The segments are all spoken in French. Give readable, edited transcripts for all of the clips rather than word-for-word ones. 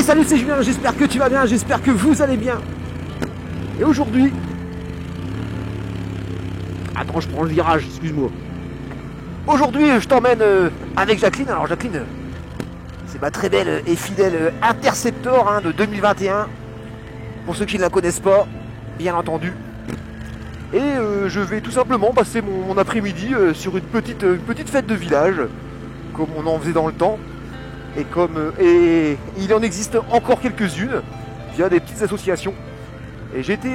salut, c'est Julien, j'espère que tu vas bien, j'espère que vous allez bien. Et aujourd'hui... Attends, je prends le virage, excuse-moi. Aujourd'hui, je t'emmène avec Jacqueline. Alors Jacqueline, c'est ma très belle et fidèle Interceptor de 2021. Pour ceux qui ne la connaissent pas, bien entendu. Et je vais tout simplement passer mon après-midi sur une petite fête de village, comme on en faisait dans le temps. Et il en existe encore quelques-unes via des petites associations. Et j'ai été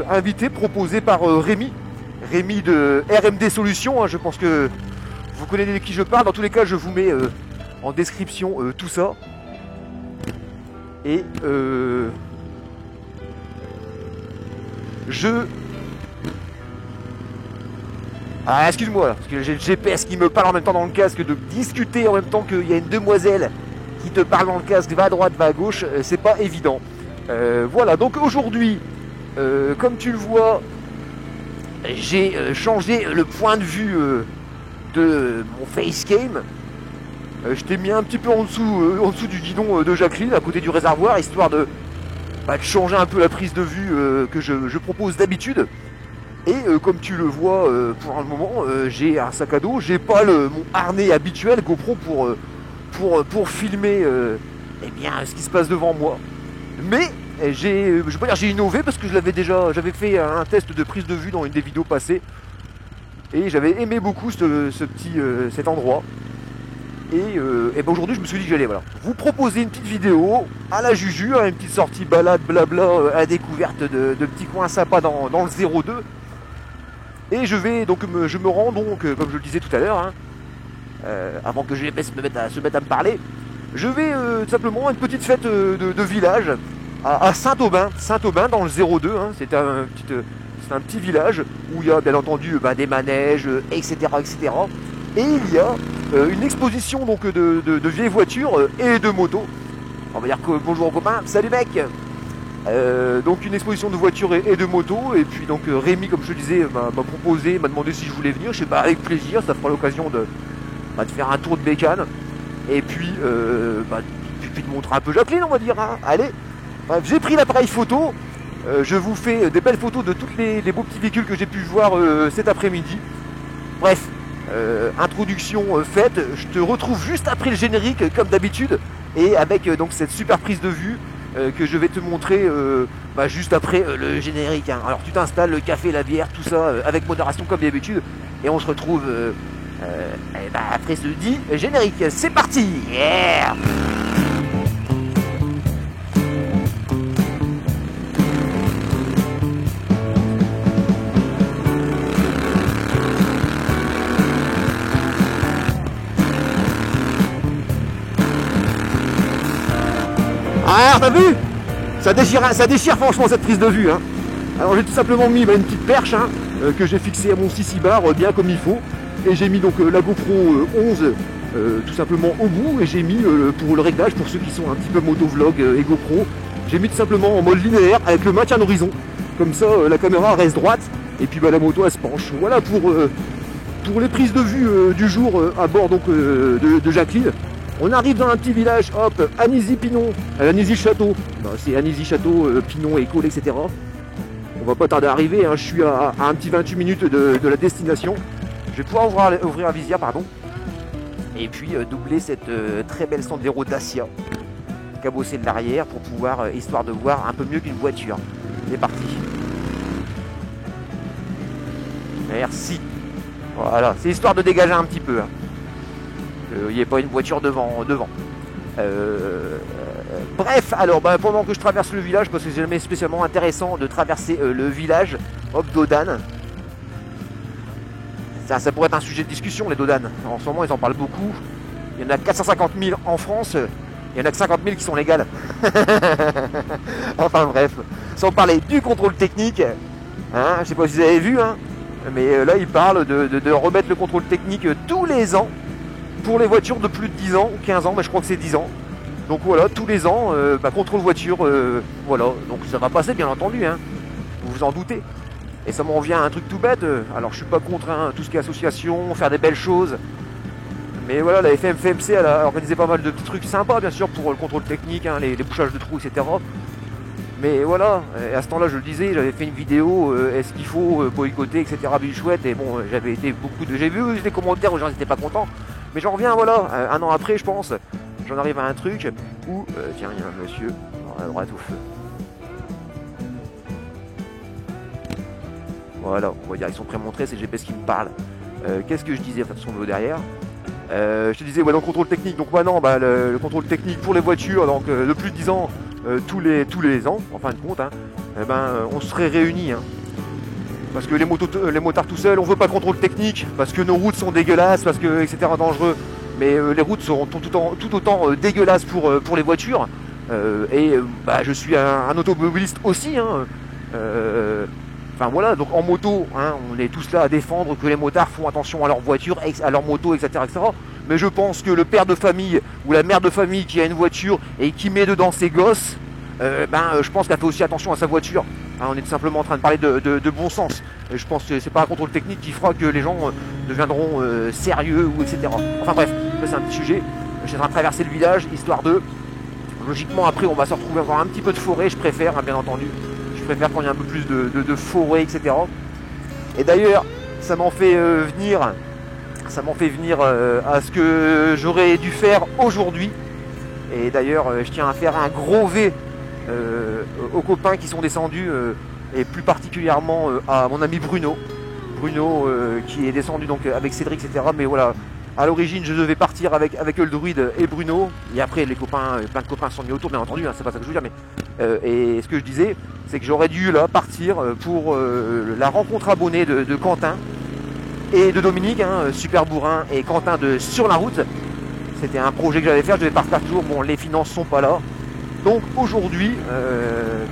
invité, proposé par Rémi de RMD Solutions. Je pense que vous connaissez de qui je parle. Dans tous les cas, je vous mets en description tout ça. Et Ah, excuse-moi, parce que j'ai le GPS qui me parle en même temps dans le casque, de discuter en même temps qu'il y a une demoiselle qui te parle dans le casque, va à droite, va à gauche, c'est pas évident. Voilà, donc aujourd'hui, comme tu le vois, j'ai changé le point de vue de mon facecam. Je t'ai mis un petit peu en dessous du guidon de Jacqueline, à côté du réservoir, histoire de changer un peu la prise de vue que je propose d'habitude. Et comme tu le vois pour le moment, j'ai un sac à dos, j'ai pas mon harnais habituel GoPro pour filmer ce qui se passe devant moi. Mais je peux dire j'ai innové parce que j'avais fait un test de prise de vue dans une des vidéos passées. Et j'avais aimé beaucoup cet endroit. Et aujourd'hui je me suis dit que j'allais vous proposer une petite vidéo à la Juju, une petite sortie balade blabla à la découverte de petits coins sympas dans le 02. Et je me rends donc, comme je le disais tout à l'heure, avant que GPS se mette à me parler, je vais tout simplement à une petite fête de village à Saint-Aubin dans le 02. C'est un petit village où il y a bien entendu des manèges, etc. Et il y a une exposition donc de vieilles voitures et de motos. On va dire que bonjour aux copains, salut mec. Donc une exposition de voitures et de motos. Et puis donc Rémi, comme je te disais, m'a demandé si je voulais venir. Je sais pas, avec plaisir, ça fera l'occasion de faire un tour de bécane. Et puis de montrer un peu Jacqueline, on va dire. Allez, j'ai pris l'appareil photo. Je vous fais des belles photos de tous les beaux petits véhicules que j'ai pu voir cet après-midi. Bref, introduction faite. Je te retrouve juste après le générique comme d'habitude. Et avec donc cette super prise de vue que je vais te montrer juste après le générique. Alors tu t'installes, le café, la bière, tout ça avec modération comme d'habitude. Et on se retrouve après ce dit générique. C'est parti, yeah. Ah, t'as vu? Ça déchire franchement cette prise de vue. Alors j'ai tout simplement mis une petite perche que j'ai fixée à mon 6 bar bien comme il faut. Et j'ai mis donc la GoPro 11 tout simplement au bout. Et j'ai mis pour le réglage, pour ceux qui sont un petit peu motovlog et GoPro, j'ai mis tout simplement en mode linéaire avec le maintien d'horizon. Comme ça la caméra reste droite et puis la moto elle se penche. Voilà pour les prises de vue du jour à bord donc de Jacqueline. On arrive dans un petit village, hop, Anizy-Pinon, Anizy-Château, c'est Anizy-Château, Pinon, École, etc. On va pas tarder à arriver, je suis à un petit 28 minutes de la destination. Je vais pouvoir ouvrir la visière, pardon. Et puis doubler cette très belle Sandero Dacia, cabossée de l'arrière pour pouvoir, histoire de voir un peu mieux qu'une voiture. C'est parti. Merci. Voilà, c'est histoire de dégager un petit peu. Il n'y ait pas une voiture devant. Bref, alors pendant que je traverse le village, parce que c'est jamais spécialement intéressant de traverser le village, hop, Dodane. Ça pourrait être un sujet de discussion, les Dodanes. En ce moment, ils en parlent beaucoup. Il y en a 450 000 en France. Il y en a que 50 000 qui sont légales. Enfin bref, sans parler du contrôle technique. Je sais pas si vous avez vu, mais là, ils parlent de remettre le contrôle technique tous les ans. Pour les voitures de plus de 10 ans, 15 ans, mais je crois que c'est 10 ans. Donc voilà, tous les ans, contrôle voiture, voilà. Donc ça va passer bien entendu, vous vous en doutez. Et ça m'en vient à un truc tout bête. Alors je suis pas contre tout ce qui est association, faire des belles choses. Mais voilà, la FMC elle a organisé pas mal de petits trucs sympas bien sûr pour le contrôle technique, hein, les bouchages de trous, etc. Mais voilà, et à ce temps-là je le disais, j'avais fait une vidéo, est-ce qu'il faut boycotter, etc. Chouette, et bon, j'avais été j'ai vu des commentaires où les gens n'étaient pas contents. Mais j'en reviens, voilà, un an après je pense, j'en arrive à un truc où, tiens, il y a un monsieur, à droite au feu. Voilà, on va dire, ils sont prémontrés, c'est le GPS qui me parle. Qu'est-ce que je disais, enfin, de son lot derrière. Je te disais, ouais, dans le contrôle technique, donc maintenant, bah, le contrôle technique pour les voitures, donc de plus de 10 ans, tous les ans, en fin de compte, hein, on serait réunis. Hein. Parce que les motards tout seuls, on veut pas de contrôle technique, parce que nos routes sont dégueulasses, parce que, etc., dangereux. Mais les routes seront tout autant dégueulasses pour les voitures. Bah, je suis un automobiliste aussi. Hein. Enfin voilà, donc en moto, hein, on est tous là à défendre que les motards font attention à leur voiture, à leur moto, etc., etc. Mais je pense que le père de famille ou la mère de famille qui a une voiture et qui met dedans ses gosses, je pense qu'elle fait aussi attention à sa voiture. Hein, on est tout simplement en train de parler de bon sens. Et je pense que c'est pas un contrôle technique qui fera que les gens deviendront sérieux ou etc. Enfin bref, ça c'est un petit sujet. Je suis en train de traverser le village, histoire de... Logiquement après on va se retrouver encore un petit peu de forêt, je préfère, hein, bien entendu. Je préfère quand il y a un peu plus de forêt, etc. Et d'ailleurs, ça m'en fait venir à ce que j'aurais dû faire aujourd'hui. Et d'ailleurs, je tiens à faire un gros V aux copains qui sont descendus, et plus particulièrement à mon ami Bruno. Bruno qui est descendu donc avec Cédric, etc. Mais voilà, à l'origine, je devais partir avec le druide et Bruno. Et après, les copains, plein de copains se sont mis autour, bien entendu, hein, c'est pas ça que je veux dire. Mais, et ce que je disais, c'est que j'aurais dû là partir pour la rencontre abonnée de Quentin et de Dominique, hein, Super Bourrin et Quentin de Sur la route. C'était un projet que j'allais faire, je devais partir toujours. Bon, les finances sont pas là. Donc aujourd'hui,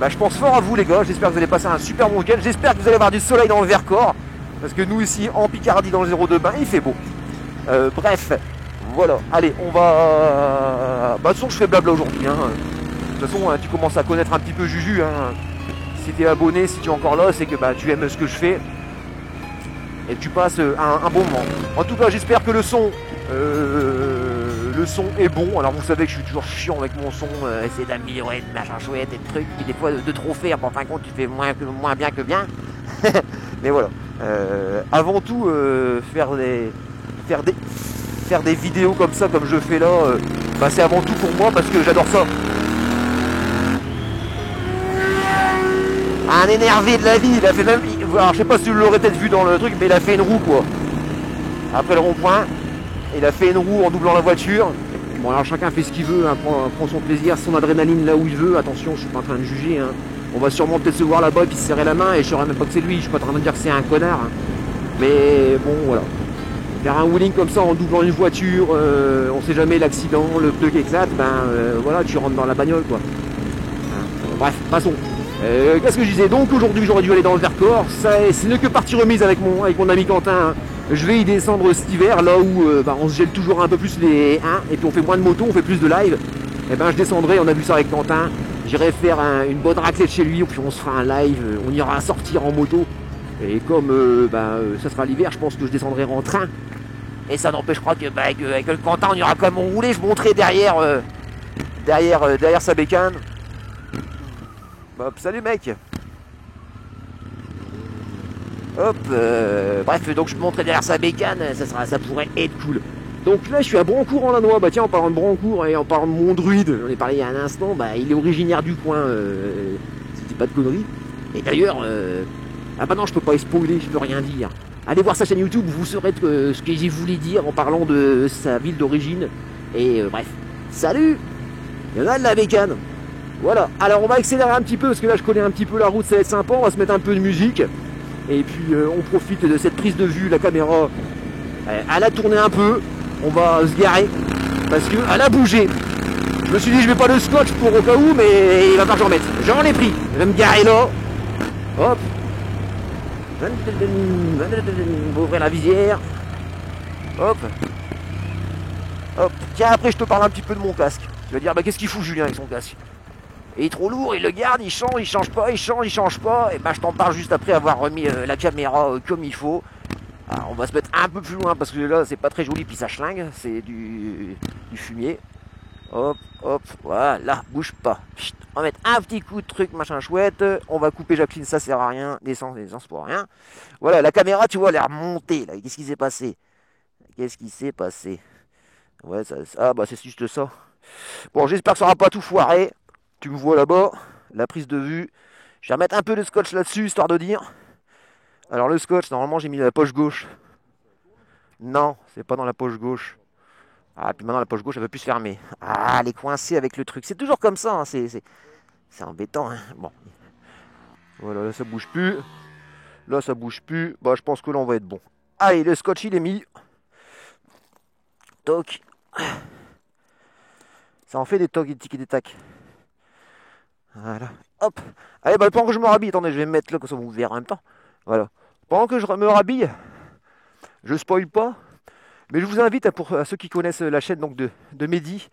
je pense fort à vous les gars, j'espère que vous allez passer un super bon week-end, j'espère que vous allez avoir du soleil dans le Vercors, parce que nous ici en Picardie dans le 02, il fait beau. Bref, voilà, allez, on va... de toute façon je fais blabla aujourd'hui, hein. De toute façon tu commences à connaître un petit peu Juju, hein. Si tu es abonné, si tu es encore là, c'est que tu aimes ce que je fais, et que tu passes un bon moment. En tout cas j'espère que le son est bon. Alors vous savez que je suis toujours chiant avec mon son, essayer d'améliorer de machin chouette et de trucs, puis des fois de trop faire, en fin de compte tu fais moins bien que bien. Mais voilà, avant tout faire des vidéos comme ça, comme je fais là, c'est avant tout pour moi parce que j'adore ça. Un énervé de la vie, il a fait même, alors je sais pas si vous l'aurez peut-être vu dans le truc, mais il a fait une roue quoi. Après le rond-point, il a fait une roue en doublant la voiture. Bon alors chacun fait ce qu'il veut, hein, prend son plaisir, son adrénaline là où il veut. Attention, je suis pas en train de juger, hein. On va sûrement peut-être se voir là-bas et puis se serrer la main et je saurais même pas que c'est lui, je suis pas en train de dire que c'est un connard, hein. Mais bon voilà. Faire un wheeling comme ça en doublant une voiture, on sait jamais l'accident, le pneu qui éclate, voilà, tu rentres dans la bagnole quoi. Bref, passons. Qu'est-ce que je disais? Donc aujourd'hui j'aurais dû aller dans le Vercors, ce n'est que partie remise avec mon ami Quentin. Je vais y descendre cet hiver, là où on se gèle toujours un peu plus les 1, et puis on fait moins de moto, on fait plus de live. Et je descendrai, on a vu ça avec Quentin, j'irai faire une bonne raclette chez lui, puis on se fera un live, on ira sortir en moto. Et comme ça sera l'hiver, je pense que je descendrai en train. Et ça n'empêche pas que avec le Quentin on ira quand même rouler, je monterai derrière sa bécane. Hop, salut mec. Hop, bref, donc je monterai derrière sa bécane, ça pourrait être cool. Donc là je suis à Brancourt en Lannoy, tiens en parlant de Brancourt et en parlant de mon druide, on est parlé il y a un instant, il est originaire du coin, c'était pas de conneries. Et d'ailleurs, non je peux pas spoiler, je peux rien dire. Allez voir sa chaîne YouTube, vous saurez ce que j'ai voulu dire en parlant de sa ville d'origine. Et bref, salut. Il y en a de la bécane. Voilà, alors on va accélérer un petit peu parce que là je connais un petit peu la route, ça va être sympa, on va se mettre un peu de musique. Et puis on profite de cette prise de vue, la caméra, elle a tourné un peu, on va se garer, parce qu'elle a bougé. Je me suis dit je mets pas le scotch pour au cas où, mais il va falloir que j'en mette. J'en ai pris, je vais me garer là, hop. On va ouvrir la visière, hop. Hop, tiens après je te parle un petit peu de mon casque. Tu vas dire qu'est-ce qu'il fout Julien avec son casque? Il est trop lourd, il le garde, il change pas, il change pas. Et je t'en parle juste après avoir remis la caméra comme il faut. Alors, on va se mettre un peu plus loin parce que là c'est pas très joli puis ça schlingue, c'est du fumier. Hop, hop, voilà, bouge pas. Chut, on va mettre un petit coup de truc machin chouette. On va couper Jacqueline, ça sert à rien. Descends pour rien. Voilà, la caméra tu vois elle est remontée là. Qu'est-ce qui s'est passé? Qu'est-ce qui s'est passé? Ouais, bah c'est juste ça. Bon, j'espère que ça aura pas tout foiré. Tu me vois là-bas, la prise de vue. Je vais remettre un peu de scotch là-dessus, histoire de dire. Alors le scotch, normalement j'ai mis dans la poche gauche. Non, c'est pas dans la poche gauche. Ah, puis maintenant la poche gauche elle veut plus se fermer. Ah, elle est coincée avec le truc. C'est toujours comme ça, hein. C'est embêtant. Hein. Bon. Voilà, là ça bouge plus. Là ça bouge plus. Bah je pense que là on va être bon. Allez, le scotch il est mis. Toc. Ça en fait des tocs, des tics et des tacs. Voilà. Hop. Allez, bah pendant que je me rhabille, attendez, je vais me mettre là, comme ça vous verrez en même temps. Voilà. Pendant que je me rhabille, je spoil pas, mais je vous invite à ceux qui connaissent la chaîne donc de Mehdi,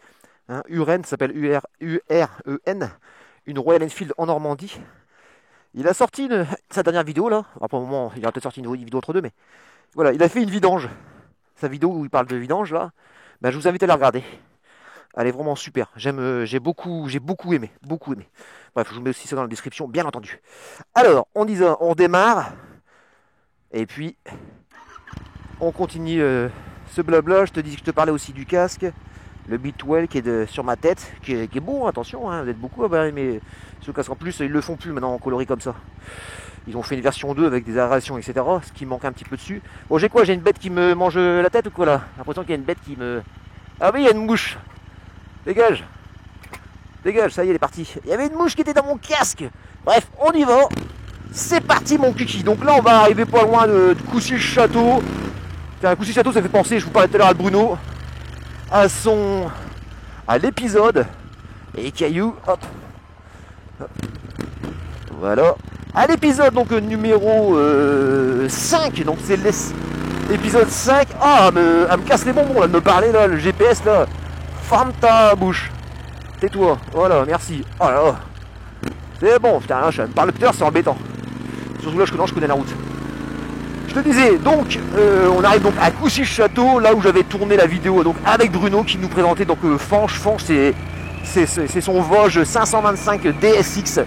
hein, Uren, ça s'appelle UREN, une Royal Enfield en Normandie. Il a sorti sa dernière vidéo là. Alors, pour le moment, il a peut-être sorti une vidéo entre deux, mais voilà, il a fait une vidange. Sa vidéo où il parle de vidange là, ben, je vous invite à la regarder. Elle est vraiment super. J'ai beaucoup aimé, Bref, je vous mets aussi ça dans la description, bien entendu. Alors, on démarre. Et puis, on continue ce blabla. Je te parlais aussi du casque. Le Bitwell qui est sur ma tête, qui est beau, attention, hein, vous êtes beaucoup à aimer ce casque. En plus, ils le font plus maintenant en coloris comme ça. Ils ont fait une version 2 avec des aérations, etc. Ce qui manque un petit peu dessus. Bon, j'ai quoi? J'ai une bête qui me mange la tête ou quoi là? J'ai l'impression qu'il y a une bête qui me... Ah oui, il y a une mouche. Dégage. Dégage, ça y est, elle est partie. Il y avait une mouche qui était dans mon casque. Bref, on y va. C'est parti mon kiki. Donc là, on va arriver pas loin de Coucy-le-Château. Coucy-le-Château, ça fait penser, je vous parlais tout à l'heure à Bruno, à l'épisode. Et cailloux, hop. Voilà. À l'épisode donc numéro 5. Donc c'est l'épisode 5. Ah, elle me casse les bonbons là de me parler là, le GPS là. Ferme ta bouche. Tais-toi. Voilà, merci. Oh là là. C'est bon, putain, là, je parle plus tard, c'est embêtant. Surtout là, je connais la route. Je te disais, donc, on arrive donc à Coucy-le-Château, là où j'avais tourné la vidéo donc avec Bruno qui nous présentait donc Fanche. Fanche, c'est son Vosges 525 DSX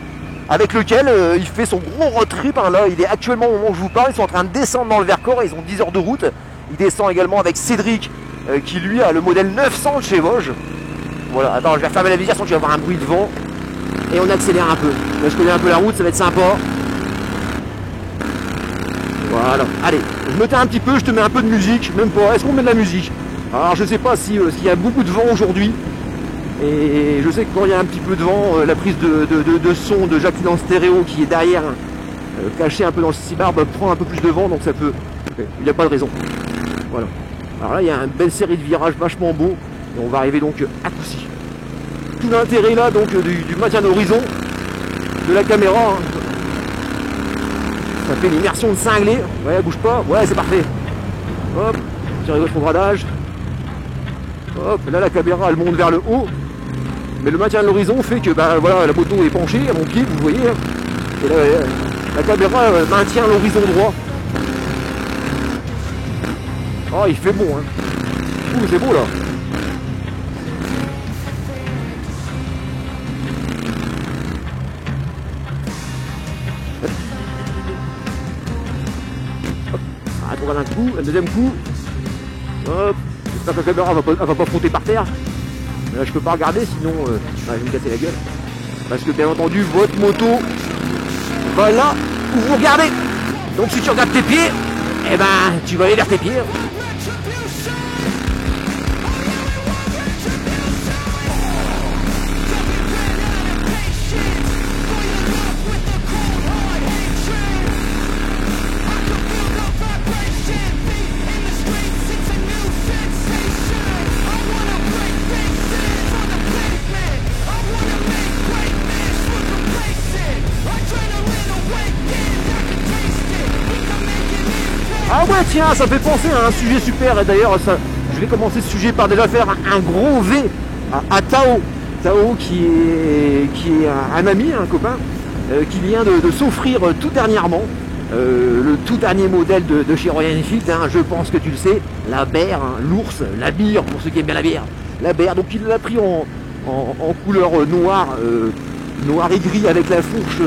avec lequel il fait son gros road trip. Hein, là, il est actuellement au moment où je vous parle, ils sont en train de descendre dans le Vercors, ils ont 10 heures de route. Il descend également avec Cédric qui lui a le modèle 900 de chez Vosges. Voilà, attends, je vais fermer la visière sinon tu vas avoir un bruit de vent. Et on accélère un peu. Là, je connais un peu la route, ça va être sympa. Voilà, allez, je me tais un petit peu, je te mets un peu de musique, même pas. Est-ce qu'on met de la musique? Alors je sais pas s'il y a beaucoup de vent aujourd'hui. Et je sais que quand il y a un petit peu de vent, la prise de son de Jacqueline en stéréo qui est derrière, cachée un peu dans le cibard, prend un peu plus de vent, donc ça peut. Il n'y a pas de raison. Voilà. Alors là, il y a une belle série de virages vachement beaux. Et on va arriver donc à Coucy. Tout l'intérêt là donc du maintien d'horizon de la caméra. Hein. Ça fait l'immersion de cinglé. Ouais, elle bouge pas. Ouais, c'est parfait. Hop, tirez gauche pour gradage. Hop, là la caméra elle monte vers le haut. Mais le maintien de l'horizon fait que bah, voilà, la moto est penchée à mon pied, vous voyez. Et là, la caméra maintient l'horizon droit. Oh, il fait bon, hein. Ouh, c'est beau là. On regarde un coup, un deuxième coup. Hop. J'espère que la caméra va pas frotter par terre. Mais là je peux pas regarder sinon je vais me casser la gueule. Parce que bien entendu votre moto va là où vous regardez. Donc si tu regardes tes pieds, eh ben tu vas aller vers tes pieds. Ah ouais tiens, ça fait penser à un sujet super, et d'ailleurs je vais commencer ce sujet par déjà faire un gros V à Tao. Tao qui est un ami, un copain, qui vient de s'offrir tout dernièrement le tout dernier modèle de chez Royal Enfield, hein, je pense que tu le sais, la Bear, hein, l'ours, la bière, pour ceux qui aiment bien la bière, la Bear, donc il l'a pris en couleur noire, noir et gris avec la fourche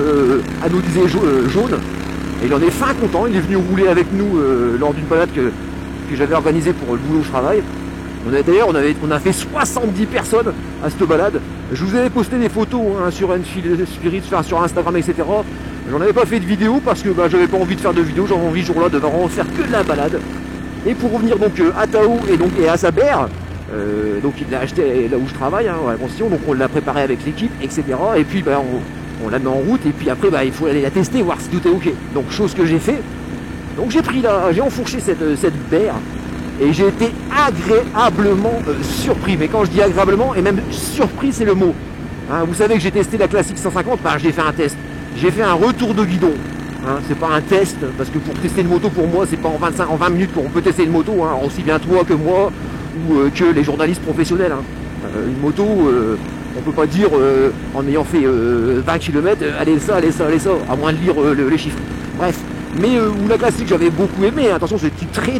anodisée jaune, et il en est fin content, il est venu rouler avec nous lors d'une balade que j'avais organisée pour le boulot où je travaille. D'ailleurs, on a fait 70 personnes à cette balade. Je vous avais posté des photos hein, sur Enfield Spirit, sur Instagram, etc. J'en avais pas fait de vidéo parce que j'avais pas envie de faire de vidéo. J'avais envie ce jour-là de vraiment faire que de la balade. Et pour revenir donc à Tao et à sa Bear, donc il l'a acheté là où je travaille, hein, à Constitution, donc on l'a préparé avec l'équipe, etc. Et puis on la met en route et puis après il faut aller la tester, voir si tout est ok. Donc chose que j'ai fait. Donc j'ai enfourché cette Bear. Et j'ai été agréablement surpris. Mais quand je dis agréablement, et même surpris, c'est le mot. Hein, vous savez que j'ai testé la classique 150, j'ai fait un test. J'ai fait un retour de guidon. Hein, c'est pas un test, parce que pour tester une moto, pour moi, c'est pas en 20 minutes qu'on peut tester une moto. Hein, aussi bien toi que moi, ou que les journalistes professionnels. Hein. Une moto, on peut pas dire, en ayant fait 20 km, allez ça, à moins de lire les chiffres. Bref. Mais où la classique j'avais beaucoup aimé, attention c'est une très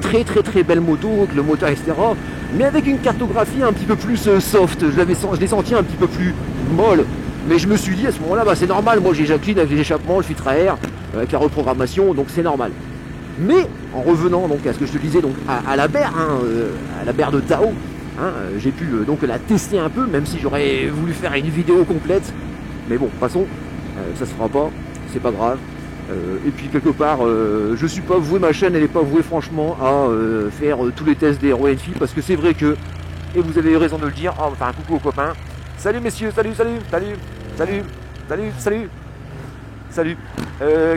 belle moto, avec le moteur etc. Mais avec une cartographie un petit peu plus soft, je l'ai senti un petit peu plus molle. Mais je me suis dit à ce moment-là, c'est normal, moi j'ai Jacqueline avec les échappements, le filtre à air, avec la reprogrammation, donc c'est normal. Mais en revenant donc à ce que je te disais donc à la Bear, hein, à la Bear de Tao, hein, j'ai pu donc la tester un peu, même si j'aurais voulu faire une vidéo complète. Mais bon, de toute façon, ça se fera pas, c'est pas grave. Et puis quelque part, je suis pas voué, ma chaîne elle n'est pas vouée franchement à faire tous les tests des Royal Enfield, parce que c'est vrai que, et vous avez raison de le dire, enfin un coucou aux copains, salut messieurs, salut,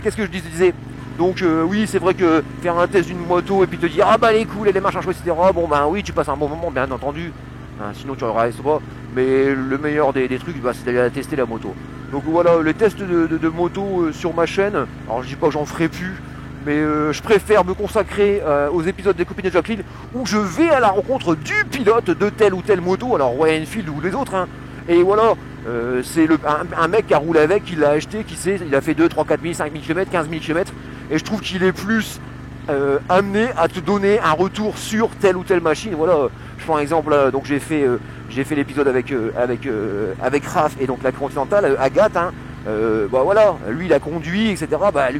qu'est-ce que je disais? Donc oui c'est vrai que faire un test d'une moto et puis te dire elle est cool, elle est machin chouette, etc. Bon oui tu passes un bon moment bien entendu, hein, sinon tu ne restes pas, mais le meilleur des trucs c'est d'aller tester la moto. Donc voilà, les tests de moto sur ma chaîne, alors je dis pas que j'en ferai plus, mais je préfère me consacrer aux épisodes des copines de Jacqueline où je vais à la rencontre du pilote de telle ou telle moto, alors Royal Enfield ou les autres, hein. Et voilà, c'est un mec qui a roulé avec, qui l'a acheté, il a fait 2, 3, 4 000, 5 000 km, 15 000 km, et je trouve qu'il est plus amené à te donner un retour sur telle ou telle machine. Voilà, je prends un exemple là, donc j'ai fait l'épisode avec Raph et donc la Continentale, Agathe, hein. Voilà, lui il a conduit, etc.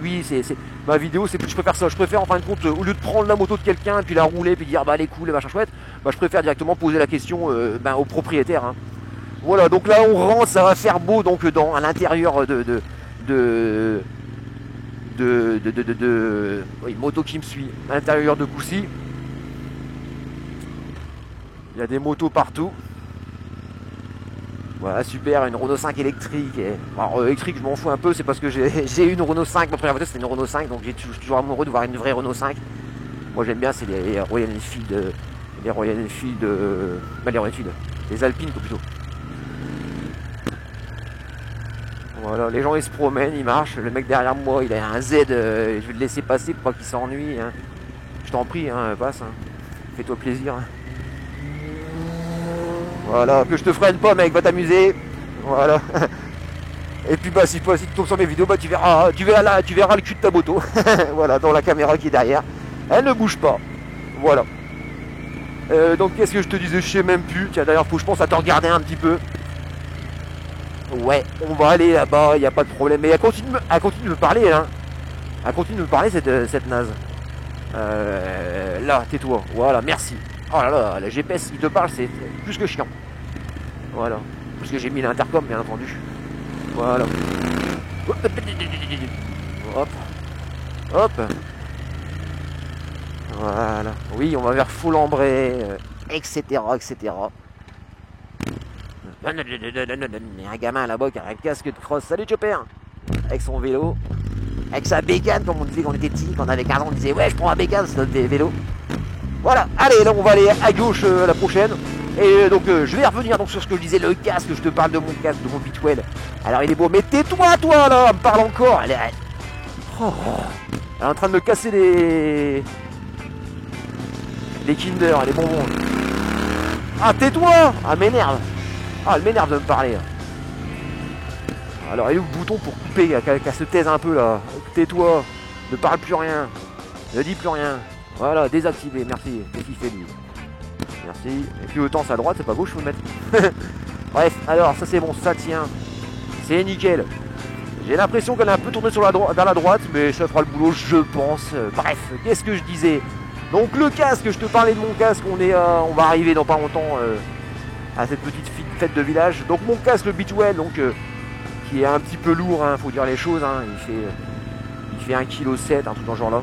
Lui c'est ma vidéo, je préfère ça. Je préfère en fin de compte, au lieu de prendre la moto de quelqu'un et puis la rouler puis dire elle est cool, machin chouette, je préfère directement poser la question au propriétaire. Hein. Voilà, donc là on rentre, ça va faire beau donc à l'intérieur oui, moto qui me suit, à l'intérieur de Coucy. Il y a des motos partout. Voilà, super, une Renault 5 électrique. Alors électrique je m'en fous un peu, c'est parce que j'ai une Renault 5, ma première voiture c'était une Renault 5, donc je suis toujours amoureux de voir une vraie Renault 5. Moi j'aime bien, c'est les Royal Enfield, les Alpines plutôt. Voilà, les gens ils se promènent, ils marchent, le mec derrière moi il a un Z, je vais le laisser passer pour pas qu'il s'ennuie. Hein. Je t'en prie, hein, passe, hein. Fais-toi plaisir. Hein. Voilà, que je te freine pas mec, va t'amuser. Voilà. Et puis si tu tombes sur mes vidéos, tu verras le cul de ta moto. Voilà, dans la caméra qui est derrière. Elle ne bouge pas. Voilà. Donc qu'est-ce que je te disais, je sais même plus. Tiens d'ailleurs faut je pense à te regarder un petit peu. Ouais, on va aller là-bas, il n'y a pas de problème. Mais elle continue de me parler, hein. Elle continue de me parler cette naze. Là, tais-toi. Voilà, merci. Oh là là, la GPS qui te parle, c'est plus que chiant. Voilà. Parce que j'ai mis l'intercom, bien entendu. Voilà. Hop. Hop. Voilà. Oui, on va vers Foulambray, etc., etc. Il y a un gamin là-bas qui a un casque de cross. Salut Chopper. Avec son vélo. Avec sa bécane, comme on disait quand on était petit. Quand on avait 15 ans, on disait ouais, je prends ma bécane, c'est notre vélo. Voilà, allez, là on va aller à gauche la prochaine. Et donc je vais revenir donc sur ce que je disais, le casque, je te parle de mon casque, de mon Bitwell. Alors il est beau, mais tais-toi toi là, elle me parle encore. Elle est en train de me casser les Kinder, les bonbons. Ah tais-toi. Ah m'énerve. Ah elle m'énerve de me parler. Alors il est où le bouton pour couper, qu'elle se taise un peu là. Tais-toi. Ne parle plus rien. Ne dis plus rien. Voilà, désactivé, merci. Qu'est-ce qu'il fait lui? Merci. Et puis autant c'est à droite, c'est pas gauche, faut le mettre. Bref, alors ça c'est bon, ça tient. C'est nickel. J'ai l'impression qu'elle est un peu tournée sur vers la droite, mais ça fera le boulot, je pense. Bref, qu'est-ce que je disais? Donc le casque, je te parlais de mon casque, on va arriver dans pas longtemps à cette petite fête de village. Donc mon casque, le Bitwell, donc qui est un petit peu lourd, hein, faut dire les choses, hein, il fait 1,7 kg, un truc dans ce genre là.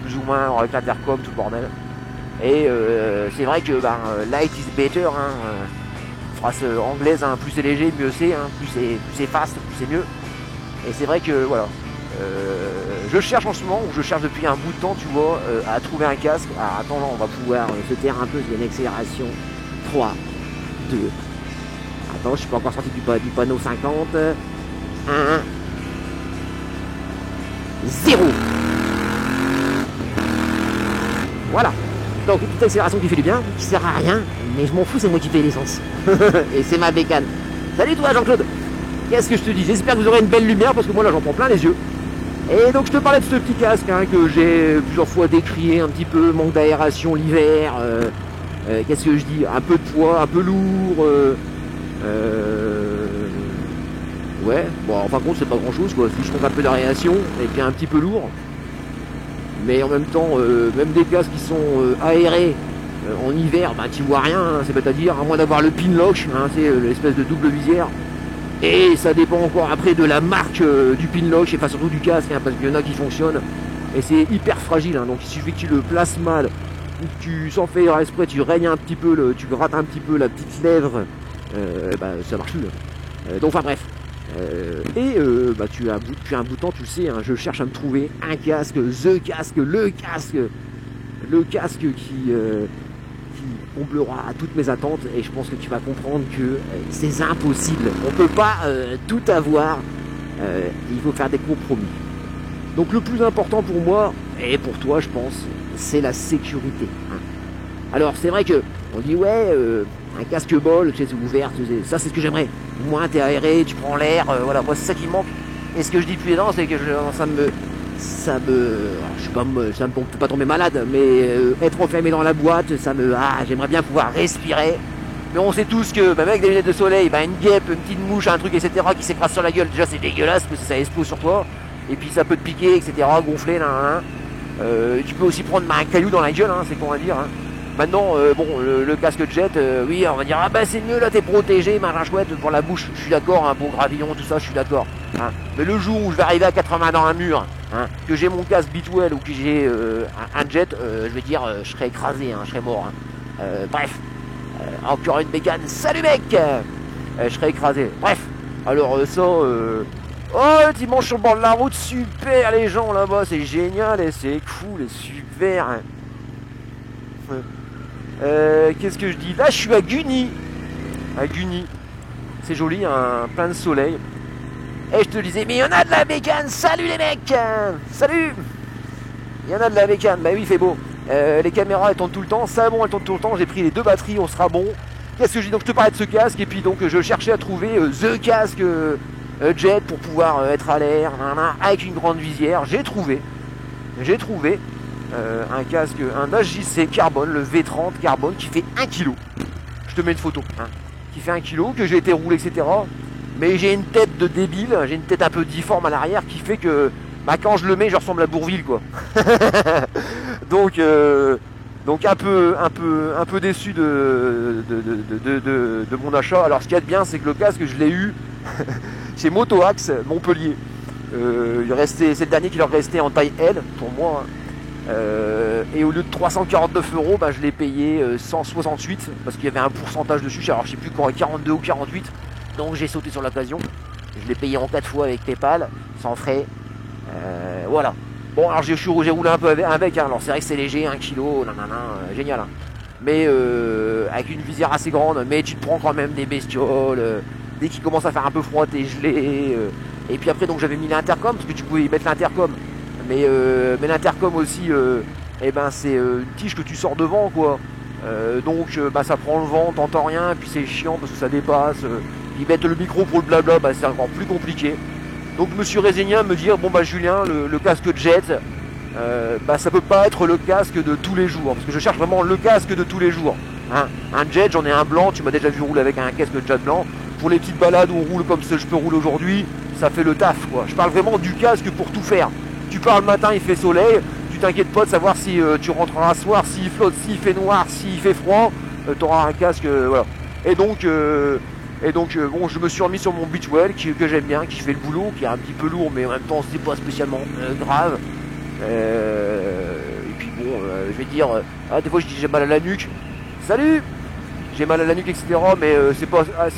Plus ou moins avec l'intercom, tout le bordel. Et c'est vrai que light is better, hein, phrase anglaise, hein, plus c'est léger, mieux c'est, hein, plus c'est fast, plus c'est mieux. Et c'est vrai que voilà, je cherche en ce moment, ou je cherche depuis un bout de temps, tu vois, à trouver un casque. Alors attends, là, on va pouvoir se taire un peu, il y a une accélération. 3, 2. Attends, je suis pas encore sorti du panneau 50. 1, 0. Voilà. Donc une petite accélération qui fait du bien, qui sert à rien, mais je m'en fous, c'est moi qui paye l'essence. Et c'est ma bécane. Salut toi Jean-Claude. Qu'est-ce que je te dis? J'espère que vous aurez une belle lumière parce que moi là j'en prends plein les yeux. Et donc je te parlais de ce petit casque hein, que j'ai plusieurs fois décrié un petit peu, manque d'aération l'hiver, qu'est-ce que je dis? Un peu de poids, un peu lourd. Ouais, bon en fin de compte c'est pas grand chose quoi, si je manque un peu d'aération et puis un petit peu lourd. Mais en même temps, même des casques qui sont aérés en hiver, bah tu vois rien, hein, c'est à dire, à moins d'avoir le pinlock, hein, c'est l'espèce de double visière. Et ça dépend encore après de la marque du pinlock, et pas surtout du casque, hein, parce qu'il y en a qui fonctionnent. Et c'est hyper fragile, hein, donc il suffit que tu le places mal, ou que tu, sans faire exprès, tu règnes un petit peu, tu grattes un petit peu la petite lèvre, ça marche plus. Donc enfin bref. Tu as un bout de temps, tu sais, hein, je cherche à me trouver un casque, le casque qui comblera à toutes mes attentes, et je pense que tu vas comprendre que c'est impossible. On peut pas tout avoir, il faut faire des compromis. Donc le plus important pour moi, et pour toi je pense, c'est la sécurité. Hein. Alors c'est vrai que on dit ouais, un casque bol, tu sais, c'est ouvert, ça c'est ce que j'aimerais. Au moins t'es aéré, tu prends l'air, voilà, moi c'est ça qui me manque. Et ce que je dis depuis les dents, c'est que ça me peut pas tomber malade, mais être enfermé dans la boîte, j'aimerais bien pouvoir respirer. Mais on sait tous que même avec des lunettes de soleil, une guêpe, une petite mouche, un truc, etc. qui s'écrase sur la gueule, déjà c'est dégueulasse parce que ça explose sur toi. Et puis ça peut te piquer, etc. gonfler, là. Tu peux aussi prendre un caillou dans la gueule, hein, c'est qu'on va dire. Hein. Maintenant, le casque jet, oui, on va dire, c'est mieux, là, t'es protégé, machin chouette, pour la bouche, je suis d'accord, hein, pour gravillon, tout ça, je suis d'accord. Hein. Mais le jour où je vais arriver à 80 dans un mur, hein, que j'ai mon casque Bitwell ou que j'ai un jet, je vais dire, je serai écrasé, hein, je serai mort. Hein. Bref, encore une bécane, salut mec, je serai écrasé. Bref, alors oh, dimanche sur le bord de la route, super les gens là-bas, c'est génial, et c'est cool, et super. Hein. Qu'est-ce que je dis? Là je suis à Guny. C'est joli, hein, plein de soleil. Et je te disais, mais il y en a de la bécane. Salut les mecs. Salut. Il y en a de la bécane. Bah oui, il fait beau. Les caméras elles tournent tout le temps. Ça bon, elles tournent tout le temps. J'ai pris les 2 batteries, on sera bon. Qu'est-ce que je dis? Donc je te parlais de ce casque. Et puis donc je cherchais à trouver the casque jet pour pouvoir être à l'air avec une grande visière. J'ai trouvé un casque, un HJC carbone, le V30 carbone qui fait 1 kg. Je te mets une photo, hein, qui fait 1 kg, que j'ai été roulé, etc. Mais j'ai une tête de débile, j'ai une tête un peu difforme à l'arrière qui fait que quand je le mets, je ressemble à Bourvil, quoi. donc un peu déçu de mon achat. Alors ce qu'il y a de bien, c'est que le casque, je l'ai eu chez Motoax Montpellier. C'est le dernier qui leur restait en taille L pour moi. Hein. Et au lieu de 349 €, je l'ai payé 168 parce qu'il y avait un pourcentage dessus. Alors je sais plus quand, 42 ou 48. Donc j'ai sauté sur l'occasion. Je l'ai payé en 4 fois avec PayPal, sans frais. Voilà. Bon, alors j'ai roulé un peu avec. Hein. Alors c'est vrai que c'est léger, 1 kg, génial. Hein. Mais avec une visière assez grande. Mais tu te prends quand même des bestioles. Dès qu'il commence à faire un peu froid, t'es gelé. Et puis après, donc j'avais mis l'intercom parce que tu pouvais y mettre l'intercom. Mais l'intercom aussi, c'est une tige que tu sors devant, quoi. Donc ça prend le vent, t'entends rien, puis c'est chiant parce que ça dépasse. Ils mettent le micro pour le blabla, c'est encore plus compliqué. Donc je me suis résigné à me dire, bon bah Julien, le casque Jet, bah ça peut pas être le casque de tous les jours, parce que je cherche vraiment le casque de tous les jours. Hein. Un Jet, j'en ai un blanc, tu m'as déjà vu rouler avec un casque Jet blanc. Pour les petites balades où on roule comme je peux rouler aujourd'hui, ça fait le taf quoi. Je parle vraiment du casque pour tout faire. Tu pars le matin, il fait soleil, tu t'inquiètes pas de savoir si tu rentreras ce soir, s'il flotte, s'il fait noir, s'il fait froid, tu auras un casque, voilà. Et donc, bon, je me suis remis sur mon Beachwell que j'aime bien, qui fait le boulot, qui est un petit peu lourd, mais en même temps, c'est pas spécialement grave. Et puis bon, je vais dire, des fois je dis j'ai mal à la nuque. Salut! J'ai mal à la nuque, etc. Mais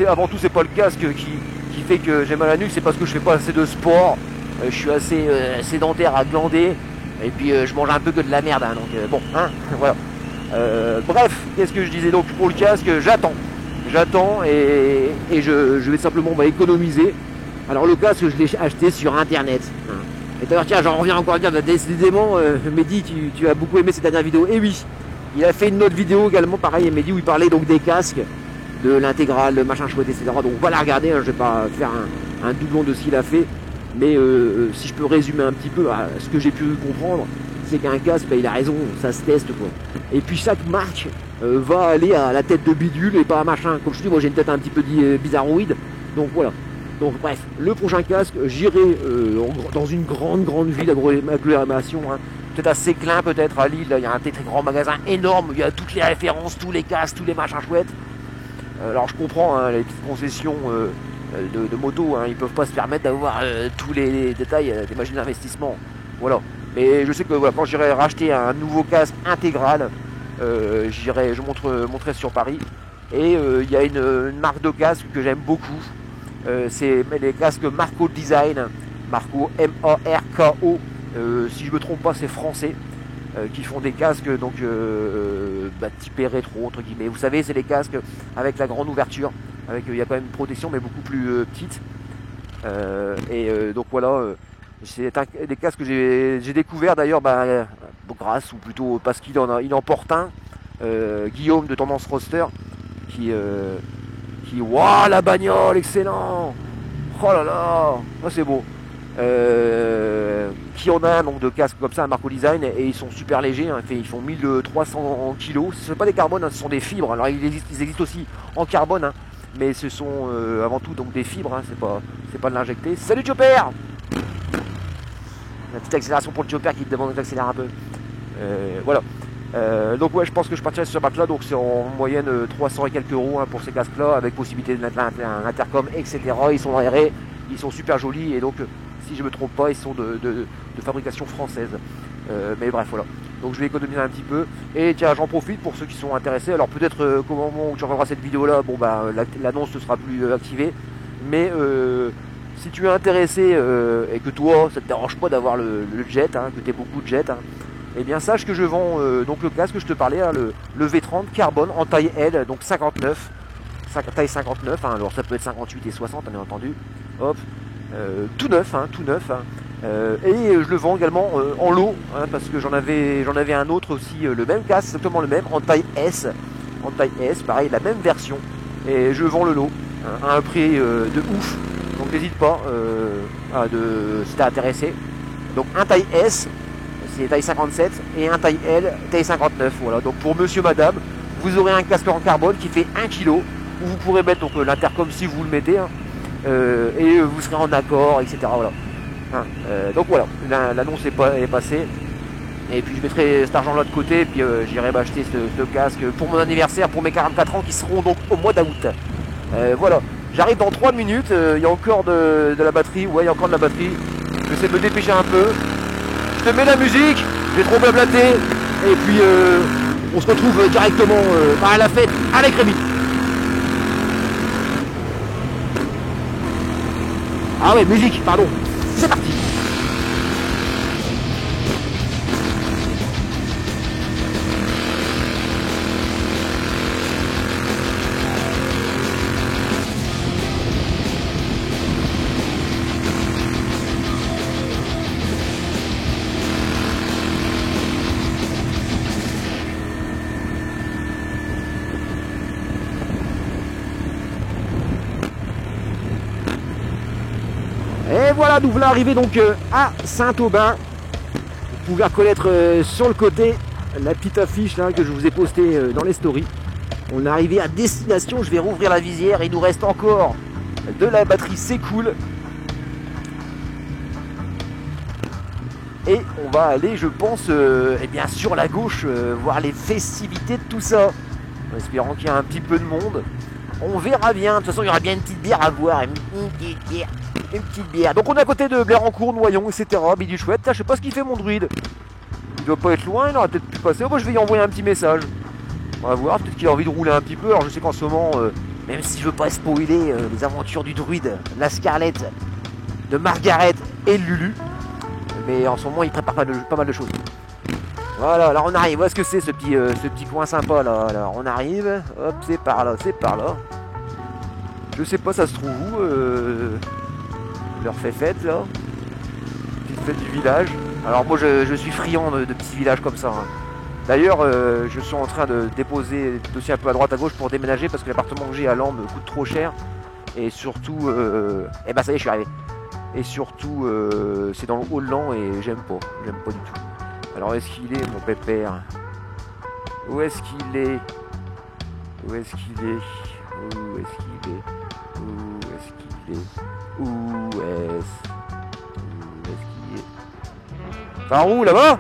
avant tout, c'est pas le casque qui fait que j'ai mal à la nuque, c'est parce que je fais pas assez de sport. Je suis assez sédentaire à glander. Et puis je mange un peu que de la merde, hein, donc bon, hein, voilà. Bref, qu'est-ce que je disais donc pour le casque? J'attends et je vais simplement économiser. Alors le casque, je l'ai acheté sur internet. Hein. Et d'ailleurs, tiens, j'en reviens encore à dire, décidément, Mehdi, tu as beaucoup aimé cette dernière vidéo. Et oui, il a fait une autre vidéo également, pareil, Mehdi, où il parlait donc des casques, de l'intégrale, le machin chouette, etc. Donc on va la regarder, hein, je vais pas faire un doublon de ce qu'il a fait. Mais si je peux résumer un petit peu ce que j'ai pu comprendre, c'est qu'un casque, il a raison, ça se teste quoi. Et puis chaque marque va aller à la tête de bidule et pas à machin. Comme je te dis, moi j'ai une tête un petit peu bizarroïde, donc voilà. Donc bref, le prochain casque, j'irai dans une grande ville d'agglomération, hein. Peut-être à Séclin, peut-être à Lille, là, il y a un très grand magasin énorme, où il y a toutes les références, tous les casques, tous les machins chouettes. Alors je comprends, hein, les petites concessions de moto, hein, ils peuvent pas se permettre d'avoir tous les détails des machines d'investissement. Voilà. Mais je sais que voilà, quand j'irai racheter un nouveau casque intégral, je montrerai sur Paris. Et il y a une marque de casque que j'aime beaucoup. C'est les casques Marco Design. Marco, M-A-R-K-O. Si je me trompe pas, c'est français. Qui font des casques donc typés rétro entre guillemets. Vous savez, c'est les casques avec la grande ouverture. Il y a quand même une protection mais beaucoup plus petite. Donc voilà. C'est des casques que j'ai découvert d'ailleurs grâce ou plutôt parce qu'il en porte un, Guillaume de Tendance Roster, qui waouh la bagnole, excellent, oh là là, oh, c'est beau, qui en a un donc de casque comme ça, un Marco Design, et ils sont super légers, hein, ils font 1300 kg, ce sont pas des carbones, hein, ce sont des fibres, alors ils existent aussi en carbone, hein, mais ce sont avant tout donc des fibres, hein, c'est pas de l'injecter. Salut Chopper! La petite accélération pour le Chopper qui te demande d'accélérer un peu. Voilà. Donc ouais, je pense que je partirai sur cette marque-là. Donc c'est en moyenne 300 et quelques euros, hein, pour ces casques-là, avec possibilité de mettre un intercom, etc. Ils sont aérés, ils sont super jolis. Et donc, si je me trompe pas, ils sont de fabrication française. Mais bref, voilà. Donc je vais économiser un petit peu. Et tiens, j'en profite pour ceux qui sont intéressés. Alors peut-être qu'au moment où tu regarderas cette vidéo-là, bon l'annonce ne sera plus activée. Mais si tu es intéressé et que toi, ça ne te dérange pas d'avoir le jet, hein, que tu aies beaucoup de jet, hein, eh bien sache que je vends donc le casque que je te parlais, hein, le V30 carbone en taille L, donc 59, taille 59, hein, alors ça peut être 58 et 60, bien entendu, hop, tout neuf, hein, tout neuf, hein, et je le vends également en lot, hein, parce que j'en avais un autre aussi, le même casque, exactement le même, en taille S, pareil, la même version, et je vends le lot, hein, à un prix de ouf. Donc n'hésite pas si t'es intéressé. Donc un taille S, c'est taille 57, et un taille L, taille 59. Voilà. Donc pour monsieur, madame, vous aurez un casque en carbone qui fait 1 kg, où vous pourrez mettre l'intercom si vous le mettez, hein, et vous serez en accord, etc. Voilà. Hein, donc voilà, l'annonce est passée. Et puis je mettrai cet argent là de côté, et puis j'irai m'acheter ce casque pour mon anniversaire, pour mes 44 ans qui seront donc au mois d'août. Voilà. J'arrive dans 3 minutes, il y a encore de la batterie, ouais il y a encore de la batterie, je vais essayer de me dépêcher un peu, je te mets la musique, je vais trop blablater, et puis on se retrouve directement à la fête avec Rémi. Ah ouais, musique, pardon, c'est parti. voilà, nous voilà arrivés donc à Saint-Aubin. Vous pouvez reconnaître sur le côté la petite affiche là, que je vous ai postée dans les stories. On est arrivé à destination, je vais rouvrir la visière, il nous reste encore de la batterie, c'est cool. Et on va aller, je pense, eh bien, sur la gauche, voir les festivités de tout ça. En espérant qu'il y a un petit peu de monde. On verra bien. De toute façon, il y aura bien une petite bière à boire. Une petite bière. Donc on est à côté de Blérancourt, Noyon, etc. Bidule chouette. Je sais pas ce qu'il fait mon druide. Il doit pas être loin, il aurait peut-être pu passer. Oh, moi, je vais y envoyer un petit message. On va voir, peut-être qu'il a envie de rouler un petit peu. Alors je sais qu'en ce moment, même si je veux pas spoiler les aventures du druide, la Scarlett, de Margaret et de Lulu. Mais en ce moment, il prépare pas mal de choses. Voilà, là on arrive. Où est-ce que c'est ce petit coin sympa là? Alors on arrive. Hop, c'est par là, c'est par là. Je sais pas, ça se trouve où leur fait fête là. Petite fête du village. Alors moi je suis friand de petits villages comme ça. Hein. D'ailleurs, je suis en train de déposer le dossier un peu à droite à gauche pour déménager parce que l'appartement que j'ai à Lens me coûte trop cher. Et surtout, eh ben ça y est, je suis arrivé. Et surtout, c'est dans le haut de Lens et j'aime pas du tout. Alors, est-ce qu'il est, mon pépère? Où est-ce qu'il est? Où est-ce qu'il est? Où est-ce qu'il est? Où est-ce qu'il est? Où est-ce qu'il est? Par où, là-bas?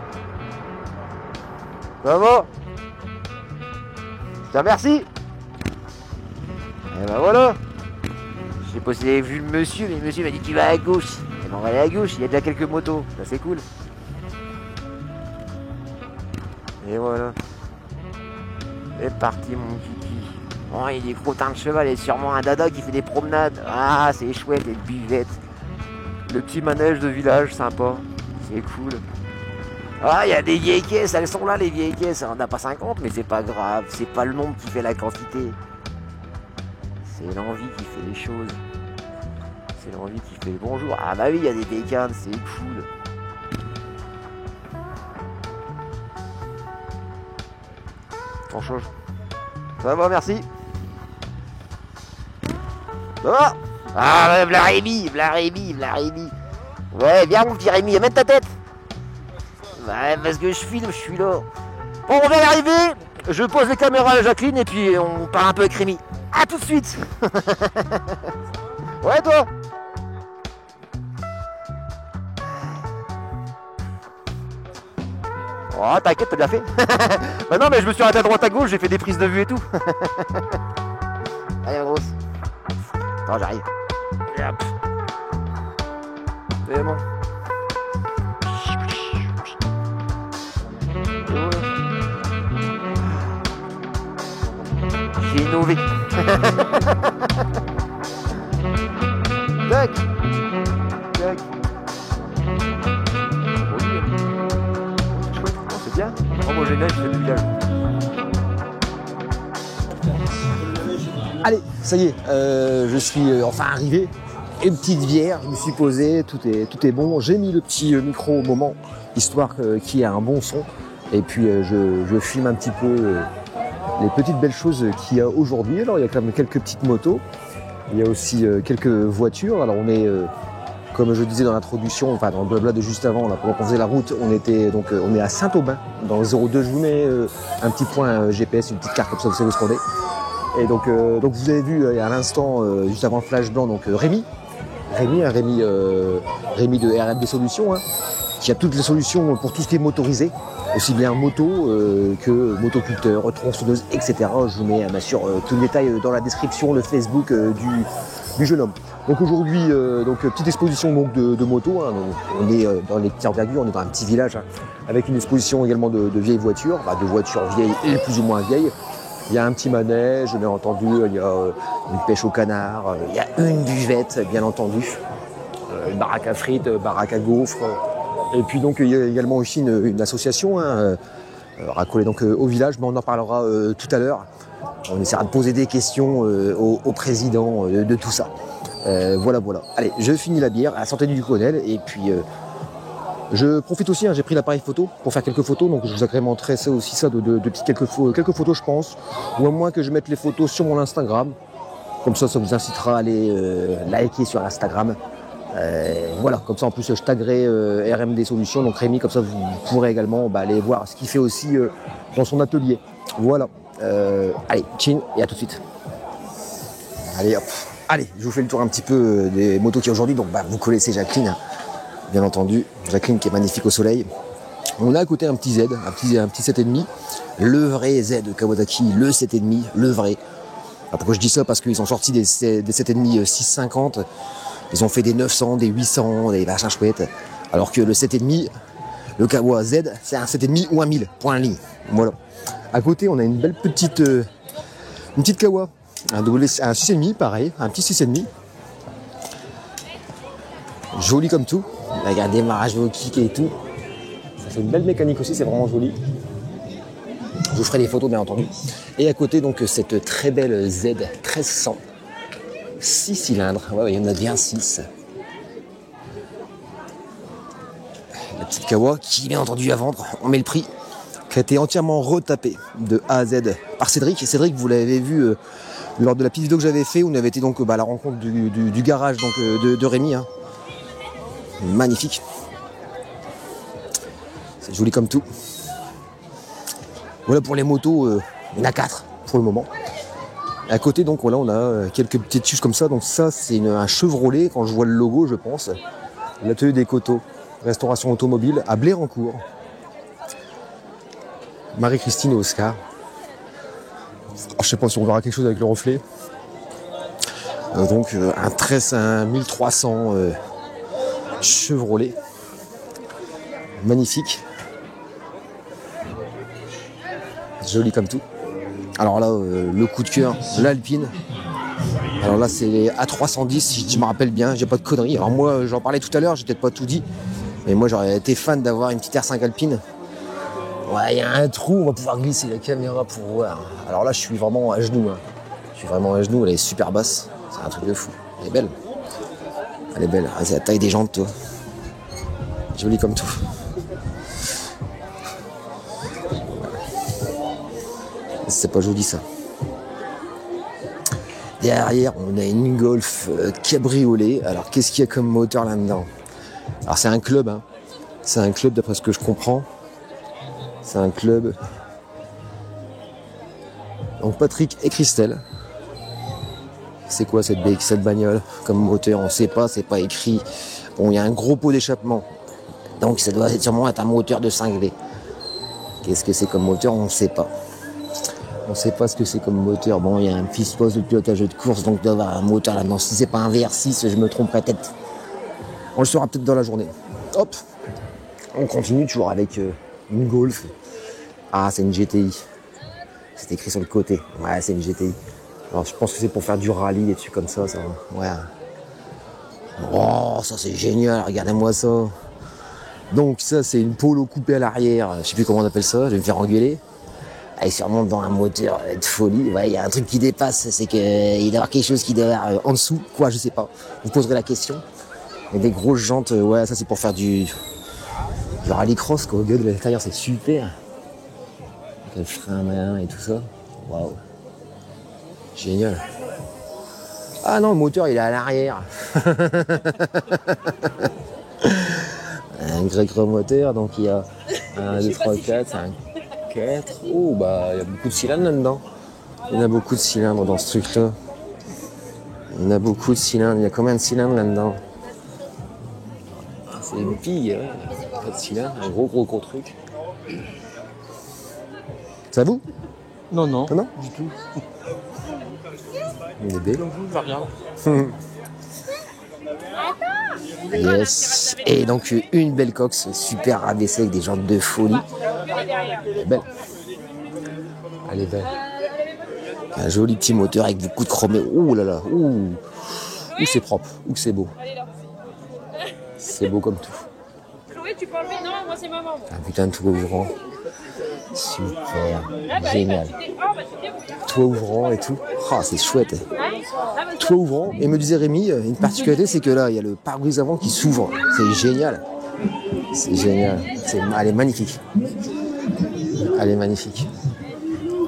Ça va? Je te remercie. Et ben voilà. Je sais pas si vous avez vu le monsieur, mais le monsieur m'a dit tu vas à gauche. Et ben on va aller à gauche, il y a déjà quelques motos, ça c'est cool. Et voilà. C'est parti mon kiki. Bon, il est crottin de cheval et sûrement un dada qui fait des promenades. Ah, c'est chouette, et buvette. Le petit manège de village, sympa. C'est cool. Ah, il y a des vieilles caisses, elles sont là les vieilles caisses. On n'a pas 50, mais c'est pas grave. C'est pas le nombre qui fait la quantité. C'est l'envie qui fait les choses. C'est l'envie qui fait le bonjour. Ah bah oui, il y a des bécanes, c'est cool. On change. Ça va, merci. Ça va? Ah, v'là Rémi. Ouais, viens mon petit Rémi, amène ta tête. Ouais, parce que je filme, je suis là. Bon, on vient d'arriver. Je pose les caméras à Jacqueline et puis on part un peu avec Rémi. A tout de suite. Ouais, toi? Oh, t'inquiète, t'as bien fait. Bah non, mais je me suis arrêté à droite à gauche, j'ai fait des prises de vue et tout. Allez, grosse. Attends, j'arrive. Hop. C'est bon. J'ai innové. Tac. Tac. C'est bien. Homogène, je fais du village. Allez, ça y est, je suis enfin arrivé. Une petite bière, je me suis posé, tout est bon. J'ai mis le petit micro au moment, histoire qu'il y ait un bon son. Et puis je filme un petit peu les petites belles choses qu'il y a aujourd'hui. Alors il y a quand même quelques petites motos. Il y a aussi quelques voitures. Alors on est, comme je disais dans l'introduction, enfin dans le blabla de juste avant, là, pendant qu'on faisait la route, on est à Saint-Aubin, dans le 02. Je vous mets un petit point GPS, une petite carte comme ça, vous savez où on est. Et donc vous avez vu à l'instant, juste avant le flash blanc, donc Rémi de RMD Solutions, hein, qui a toutes les solutions pour tout ce qui est motorisé, aussi bien moto que motoculteur, tronçonneuse, etc. Je vous mets bien sûr tout le détail dans la description, le Facebook du jeune homme. Donc aujourd'hui, petite exposition donc de motos. Hein, on est dans les petites envergures, on est dans un petit village hein, avec une exposition également de vieilles voitures, de voitures vieilles et plus ou moins vieilles. Il y a un petit manège, bien entendu, il y a une pêche au canard, il y a une buvette, bien entendu, une baraque à frites, baraque à gaufres. Et puis donc il y a également aussi une association racolée donc au village, mais on en parlera tout à l'heure. On essaiera de poser des questions au président de tout ça. Voilà. Allez, je finis la bière à la santé du colonel et puis je profite aussi, hein, j'ai pris l'appareil photo pour faire quelques photos, donc je vous agrémenterai ça de quelques photos je pense, ou à moins que je mette les photos sur mon Instagram, comme ça vous incitera à aller liker sur Instagram. Voilà, comme ça en plus je taguerai RMD Solutions, donc Rémi, comme ça vous pourrez également aller voir ce qu'il fait aussi dans son atelier. Voilà, allez, chin et à tout de suite. Allez hop, allez, je vous fais le tour un petit peu des motos qu'il y a aujourd'hui, donc vous connaissez Jacqueline, hein, bien entendu, Jacqueline qui est magnifique au soleil. On a à côté un petit Z, un petit 7,5, le vrai Z de Kawasaki, le 7,5, le vrai. Alors pourquoi je dis ça? Parce qu'ils ont sorti des 7,5 650, ils ont fait des 900, des 800, des machins chouettes, alors que le 7,5, le Kawa Z, c'est un 7,5 ou un 1000, point ligne. Voilà. À côté, on a une belle petite Kawa, un 6,5, pareil, un petit 6,5. Joli comme tout. Regardez, démarrage au kick et tout. Ça fait une belle mécanique aussi, c'est vraiment joli. Je vous ferai des photos, bien entendu. Et à côté, donc, cette très belle Z 1300. 6 cylindres. Ouais, il y en a bien 6. La petite Kawa qui, bien entendu, à vendre. On met le prix. Qui a été entièrement retapé de A à Z par Cédric. Et Cédric, vous l'avez vu lors de la petite vidéo que j'avais fait, où on avait été donc à la rencontre du garage donc, de Rémi. Hein. Magnifique. C'est joli comme tout. Voilà pour les motos, il y en a 4 pour le moment. À côté, donc voilà, on a quelques petites choses comme ça. Donc ça, c'est un Chevrolet, quand je vois le logo, je pense. L'atelier des Coteaux, restauration automobile à Blérancourt. Marie-Christine et Oscar. Alors, je sais pas si on verra quelque chose avec le reflet. Donc un 1300 Chevrolet. Magnifique. Joli comme tout. Alors là, le coup de cœur, l'Alpine. Alors là, c'est A310, si je me rappelle bien, j'ai pas de conneries. Alors moi, j'en parlais tout à l'heure, j'ai peut-être pas tout dit. Mais moi, j'aurais été fan d'avoir une petite R5 Alpine. Ouais, il y a un trou, on va pouvoir glisser la caméra pour voir. Alors là, je suis vraiment à genoux. Hein. Je suis vraiment à genoux, elle est super basse. C'est un truc de fou. Elle est belle. Elle est belle. Ah, c'est la taille des jantes, toi. Joli comme tout. C'est pas joli ça. Derrière, on a une Golf cabriolet. Alors, qu'est-ce qu'il y a comme moteur là-dedans? Alors, c'est un club. Hein. C'est un club, d'après ce que je comprends. C'est un club. Donc, Patrick et Christelle. C'est quoi cette bagnole comme moteur? On ne sait pas, c'est pas écrit. Bon, il y a un gros pot d'échappement. Donc, ça doit sûrement être un moteur de cinglé. Qu'est-ce que c'est comme moteur? On ne sait pas. On ne sait pas ce que c'est comme moteur. Bon, il y a un petit poste de pilotage de course, donc il doit y avoir un moteur là-dedans. Si c'est pas un VR6, je me tromperai peut-être. On le saura peut-être dans la journée. Hop, on continue toujours avec une Golf. Ah, c'est une GTI. C'est écrit sur le côté. Ouais, c'est une GTI. Alors, je pense que c'est pour faire du rallye, des trucs comme ça. Ouais. Oh, ça c'est génial. Regardez-moi ça. Donc ça, c'est une Polo coupée à l'arrière. Je sais plus comment on appelle ça. Je vais me faire engueuler. Et sûrement dans un moteur de folie. Ouais, il y a un truc qui dépasse, c'est qu'il doit y avoir quelque chose qui doit y avoir en dessous. Quoi, je sais pas. Vous poserez la question. Et des grosses jantes, ouais, ça c'est pour faire du rallycross, quoi. Au gars de l'intérieur, c'est super. Avec le frein main et tout ça. Waouh. Génial. Ah non, le moteur, il est à l'arrière. Un grec moteur, donc il y a 1, 2, 3, 4, 5. 4. Oh, bah, il y a beaucoup de cylindres là-dedans. Il y en a beaucoup de cylindres dans ce truc-là. Il y en a beaucoup de cylindres. Il y a combien de cylindres là-dedans? C'est une pille, hein. Pas de cylindres. Un gros truc. Ça vous? Non, non. Non, du tout. Il est belle. Je regarde. Yes. Et donc une belle coque, super rabaissée avec des jantes de folie. Elle est belle. Elle est belle. Un joli petit moteur avec beaucoup de chromé. Ouh là là. Ouh c'est propre. Ouh c'est beau. C'est beau comme tout. Chloé, tu peux enlever? Non, moi c'est maman. Un putain de toit ouvrant. Super. Génial. Toit ouvrant et tout. Ah, c'est chouette. Toit ouvrant. Et me disait Rémi, une particularité, c'est que là, il y a le pare-brise avant qui s'ouvre. C'est génial. C'est génial. Elle est magnifique. Elle est magnifique.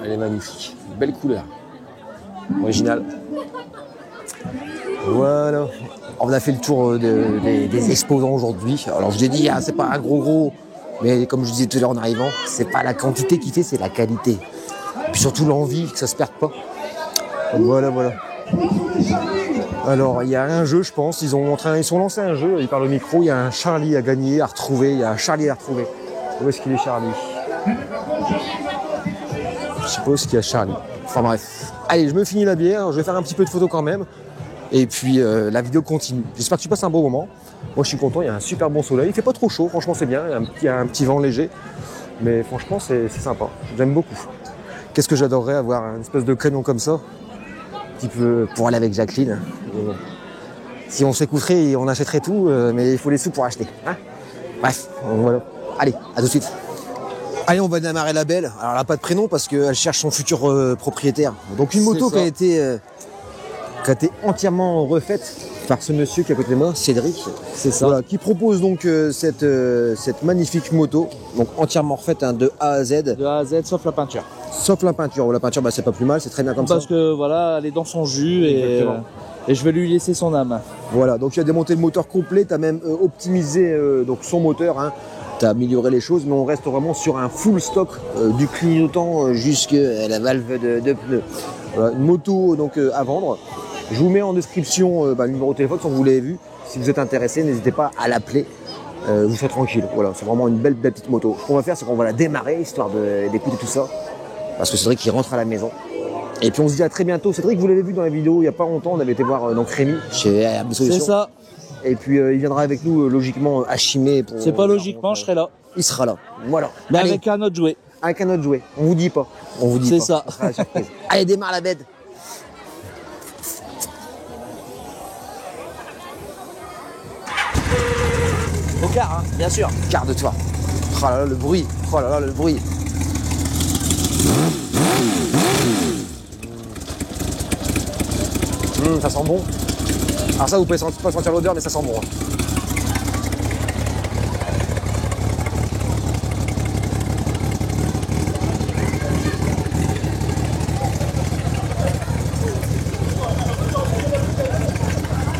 Elle est magnifique. Belle couleur. Original. Voilà. On a fait le tour des exposants aujourd'hui. Alors je vous ai dit, hein, c'est pas un gros, mais comme je disais tout à l'heure en arrivant, c'est pas la quantité qui fait, c'est la qualité. Et puis surtout l'envie, que ça se perde pas. Voilà. Alors il y a un jeu, je pense, ils sont lancés un jeu, ils parlent au micro, il y a un Charlie à gagner, à retrouver, Où est-ce qu'il est Charlie? Je suppose qu'il y a Charlie. Enfin bref. Allez, je me finis la bière, je vais faire un petit peu de photos quand même. Et puis la vidéo continue. J'espère que tu passes un bon moment. Moi je suis content, il y a un super bon soleil. Il fait pas trop chaud, franchement c'est bien. Il y a un petit vent léger. Mais franchement c'est sympa. J'aime beaucoup. Qu'est-ce que j'adorerais avoir une espèce de camion comme ça. Un petit peu pour aller avec Jacqueline. Et si on s'écouterait, on achèterait tout, mais il faut les sous pour acheter. Hein, bref, voilà. Allez, à tout de suite. Allez, on va démarrer la belle. Alors elle n'a pas de prénom parce qu'elle cherche son futur propriétaire. Donc une moto qui a été entièrement refaite par ce monsieur qui est à côté de moi, Cédric. C'est ça. Voilà, qui propose donc cette magnifique moto, donc entièrement refaite hein, de A à Z. De A à Z, sauf la peinture. Sauf la peinture. La peinture, bah, c'est pas plus mal, c'est très bien comme ça. Parce que voilà, elle est dans son jus et je vais lui laisser son âme. Voilà, donc tu as démonté le moteur complet, tu as même optimisé donc son moteur, hein. Tu as amélioré les choses, mais on reste vraiment sur un full stock du clignotant jusqu'à la valve de pneu. Voilà, une moto donc à vendre. Je vous mets en description le numéro de téléphone, si vous l'avez vu. Si vous êtes intéressé, n'hésitez pas à l'appeler. Vous serez tranquille. Voilà, c'est vraiment une belle petite moto. Ce qu'on va faire, c'est qu'on va la démarrer, histoire d'écouter tout ça. Parce que Cédric, il rentre à la maison. Et puis on se dit à très bientôt. Cédric, vous l'avez vu dans la vidéo, il n'y a pas longtemps, on avait été voir donc Rémi chez AB Solutions. C'est ça. Et puis il viendra avec nous logiquement à Chimay. Pour. C'est pas logiquement, je serai là. Il sera là. Voilà. Mais allez, avec un autre jouet. avec un autre jouet. On vous dit pas. On vous dit C'est pas. ça. sera la surprise. Allez, démarre la bête. Au quart, hein, bien sûr. Garde-toi. Oh là là, le bruit. Oh là là, le bruit. Ça sent bon. Alors ça, vous pouvez pas sentir l'odeur, mais ça sent bon. Hein.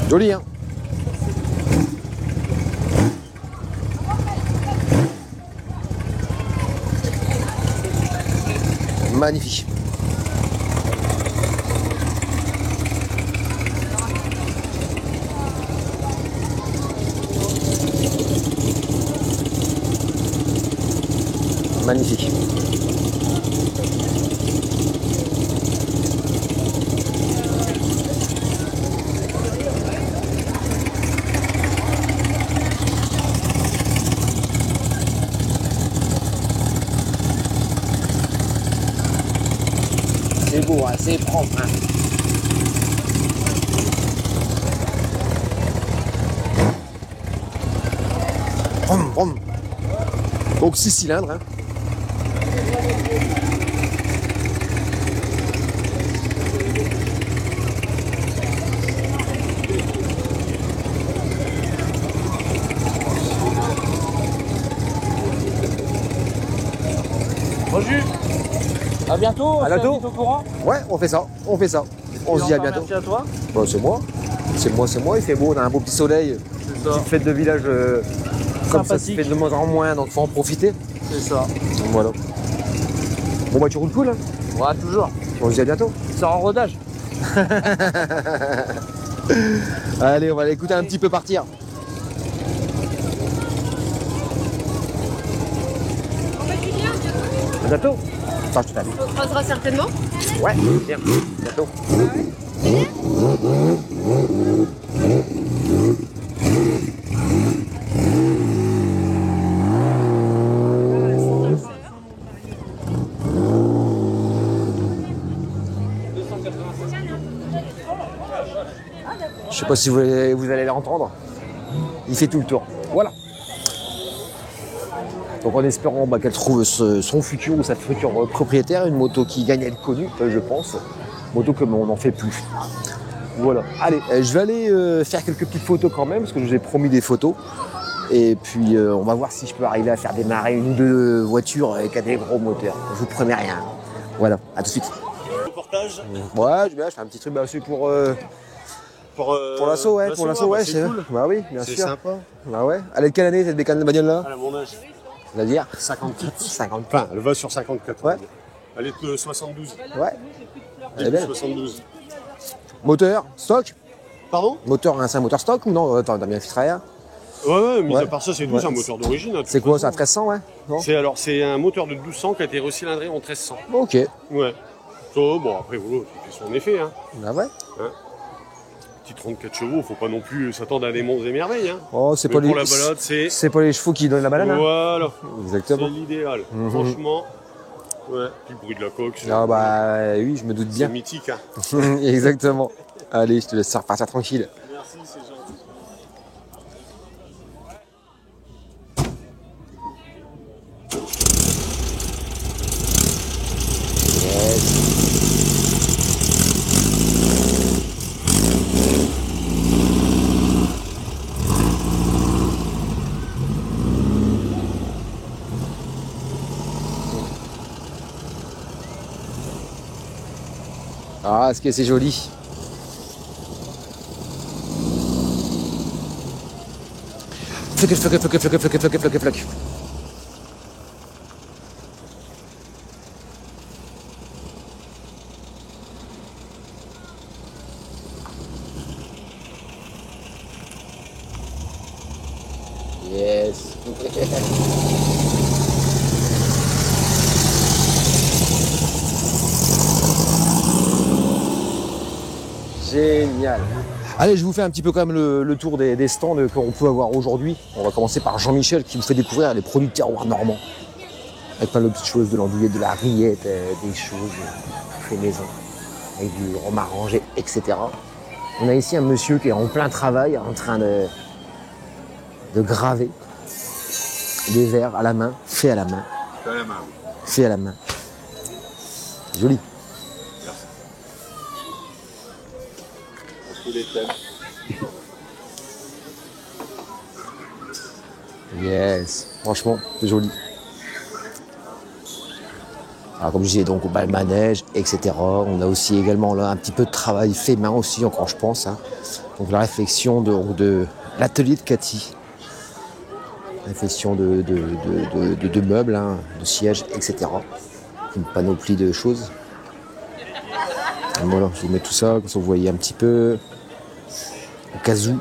Joli, hein? Magnifique. Magnifique. C'est beau, hein, c'est propre. Hein. Brum, brum. Donc 6 cylindres. Hein. Bonjour. À bientôt. À bientôt. Au courant. Ouais, on fait ça. On se dit à bientôt. Merci à toi. Bon, c'est moi. C'est moi. Il fait beau, on a un beau petit soleil. C'est ça. Petite fête de village comme ça se Sympathique. fait de moins en moins, donc faut en profiter. C'est ça. Voilà. Bon bah tu roules cool, hein. Ouais, toujours. On se dit à bientôt. C'est en rodage. Allez, on va l'écouter un petit peu partir. En fait, tu viens bientôt. À bientôt. Enfin, je te t'aime. On se croisera certainement. Ouais, bien. Bientôt. Je sais pas si vous allez l'entendre. Il fait tout le tour. Voilà. Donc en espérant qu'elle trouve son futur ou sa future propriétaire, une moto qui gagne à être connue, je pense. Moto comme on n'en fait plus. Voilà. Allez, je vais aller faire quelques petites photos quand même, parce que je vous ai promis des photos. Et puis on va voir si je peux arriver à faire démarrer une ou deux voitures avec des gros moteurs. Je vous promets rien. Voilà, à tout de suite. Le portage. Ouais, je fais un petit truc aussi pour Pour l'assaut, ouais, bah, c'est cool. Bah oui, bien C'est sûr. sympa. Bah ouais. Elle est de quelle année cette bagnole-là? À mon âge. C'est-à-dire 54. 50. Enfin, elle va sur 54. Ouais. Elle est de 72. Ouais. Elle est Début belle. 72. Moteur, stock? Pardon? Moteur, hein, c'est un moteur stock ou non? Attends, t'as bien filtré rien. Ouais, mis Ouais. à part ça, c'est tout, Ouais. c'est un moteur d'origine. hein, de C'est toute quoi, c'est un façon. 1300, ouais? Non? C'est un moteur de 1200 qui a été recylindré en 1300. Ok. Ouais. Oh, bon, après, voilà, c'est son effet. Hein. Bah ouais. Petit 34 chevaux, faut pas non plus s'attendre à des monts et merveilles. Hein. Oh, c'est Mais pas pour les. la balade, C'est pas les chevaux qui donnent la balade, hein? Voilà. C'est Exactement. l'idéal. Mhm. Franchement. Ouais. Puis le bruit de la coque, c'est Ah bah oui, je me doute c'est bien. mythique. Hein. Exactement. Allez, je te laisse repartir tranquille. Merci, c'est gentil. Ah, est-ce que c'est joli? Floc. Yes. Génial. Allez, je vous fais un petit peu quand même le tour des stands qu'on peut avoir aujourd'hui. On va commencer par Jean-Michel qui vous fait découvrir les produits terroirs normands. Avec plein de petites choses, de l'andouillette, de la rillette, des choses fait maison, avec du rhum arrangé, etc. On a ici un monsieur qui est en plein travail, en train de graver des verres à la main, fait à la main. Fait à la main. Joli. Yes, franchement, c'est joli. Alors, comme je disais, donc, le manège, etc. On a aussi également là un petit peu de travail fait main aussi, encore je pense. Hein. Donc la réflexion de l'atelier de Cathy. Réflexion de meubles, hein, de sièges, etc. Une panoplie de choses. Et voilà, je vous mets tout ça, comme ça vous voyez un petit peu. Au cas où.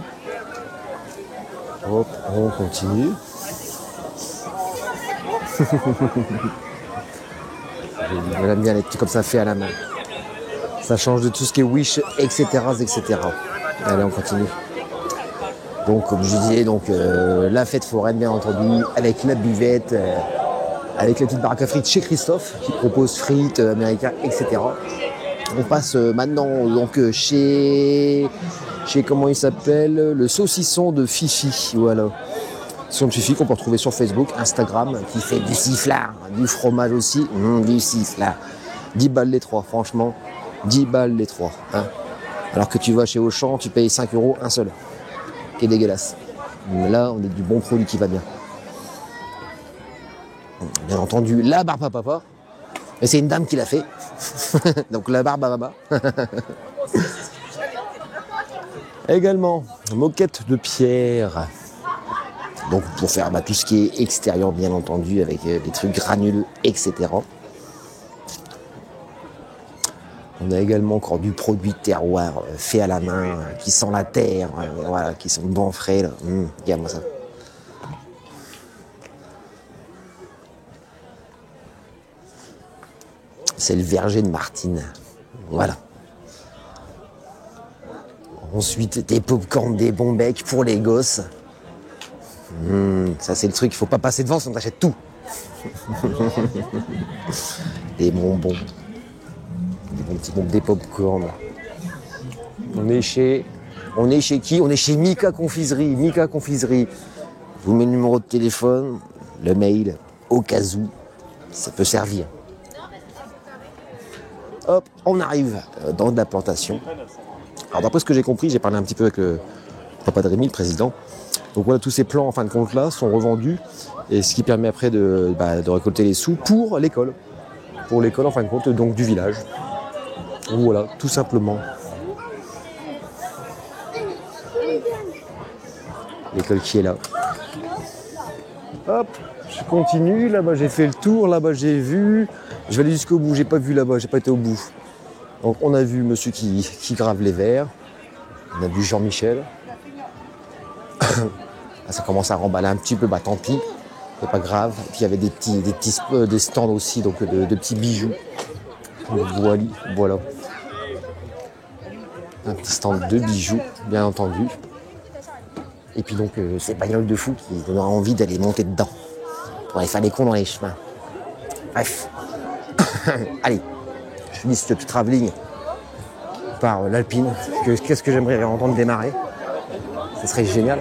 Hop, on continue. J'aime bien les petits comme ça fait à la main. Ça change de tout ce qui est Wish, etc. etc. Allez, on continue. Donc, comme je disais, donc, la fête foraine, bien entendu, avec la buvette, avec la petite baraque à frites chez Christophe, qui propose frites américains, etc. On passe maintenant donc chez comment il s'appelle, le saucisson de Fifi, voilà. Saucisson de Fifi qu'on peut retrouver sur Facebook, Instagram, qui fait du sifflard, du fromage aussi, du sifflard. 10 balles les trois, franchement, 10 balles les trois. Hein. Alors que tu vas chez Auchan, tu payes 5 € un seul, qui est dégueulasse. Mais là, on est du bon produit qui va bien. Bien entendu, la barbe à papa, mais c'est une dame qui l'a fait. Donc la barbe à maman. Également, moquette de pierre. Donc pour faire tout ce qui est extérieur, bien entendu, avec des trucs granuleux, etc. On a également encore du produit terroir fait à la main, qui sent la terre, voilà, qui sont bon frais. Regarde-moi ça. C'est le verger de Martine. Voilà. Ensuite, des pop-corn, des bons becs pour les gosses. Ça, c'est le truc, il faut pas passer devant, sinon on achète tout. Des bonbons. Des bons petits bonbons, des pop-corn. On est chez qui? On est chez Mika Confiserie. Mika Confiserie. Je vous mets le numéro de téléphone, le mail, au cas où. Ça peut servir. Hop, on arrive dans de la plantation. Alors d'après ce que j'ai compris, j'ai parlé un petit peu avec le papa de Rémi, le président. Donc voilà, tous ces plans en fin de compte là sont revendus et ce qui permet après de récolter les sous pour l'école. Pour l'école en fin de compte donc du village. Donc voilà, tout simplement. l'école qui est là. Hop, je continue, là-bas j'ai fait le tour, là-bas j'ai vu. Je vais aller jusqu'au bout, j'ai pas vu là-bas, j'ai pas été au bout. Donc on a vu monsieur qui grave les verres. On a vu Jean-Michel. Ça commence à remballer un petit peu, bah tant pis, c'est pas grave. Puis il y avait des stands aussi, donc de petits bijoux. Voilà. Un petit stand de bijoux, bien entendu. Et puis donc ces bagnoles de fou qui donnent envie d'aller monter dedans. Pour aller faire les cons dans les chemins. Bref. Allez, je finis ce petit travelling par l'Alpine. Qu'est-ce que j'aimerais entendre démarrer. Ce serait génial.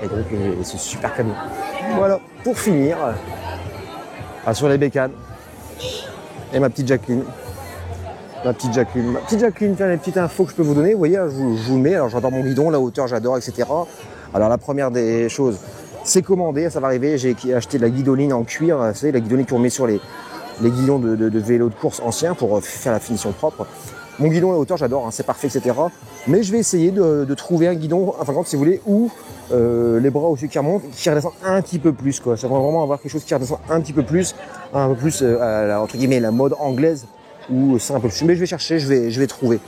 Et donc ce super camion. Voilà, pour finir, sur les bécanes. Et ma petite Jacqueline. Ma petite Jacqueline, tiens, les petites infos que je peux vous donner. Vous voyez, je vous le mets. Alors j'adore mon guidon, la hauteur j'adore, etc. Alors la première des choses, c'est commandé, ça va arriver. J'ai acheté de la guidoline en cuir, vous savez, la guidoline qu'on met sur les guidons de vélo de course anciens pour faire la finition propre. Mon guidon, la hauteur, j'adore, hein, c'est parfait, etc. Mais je vais essayer de trouver un guidon, enfin quand si vous voulez, où les bras aussi qui remontent, qui redescendent un petit peu plus, quoi. Ça va vraiment avoir quelque chose qui redescend un petit peu plus, entre guillemets, la mode anglaise, où c'est un peu plus. Mais je vais chercher, je vais trouver.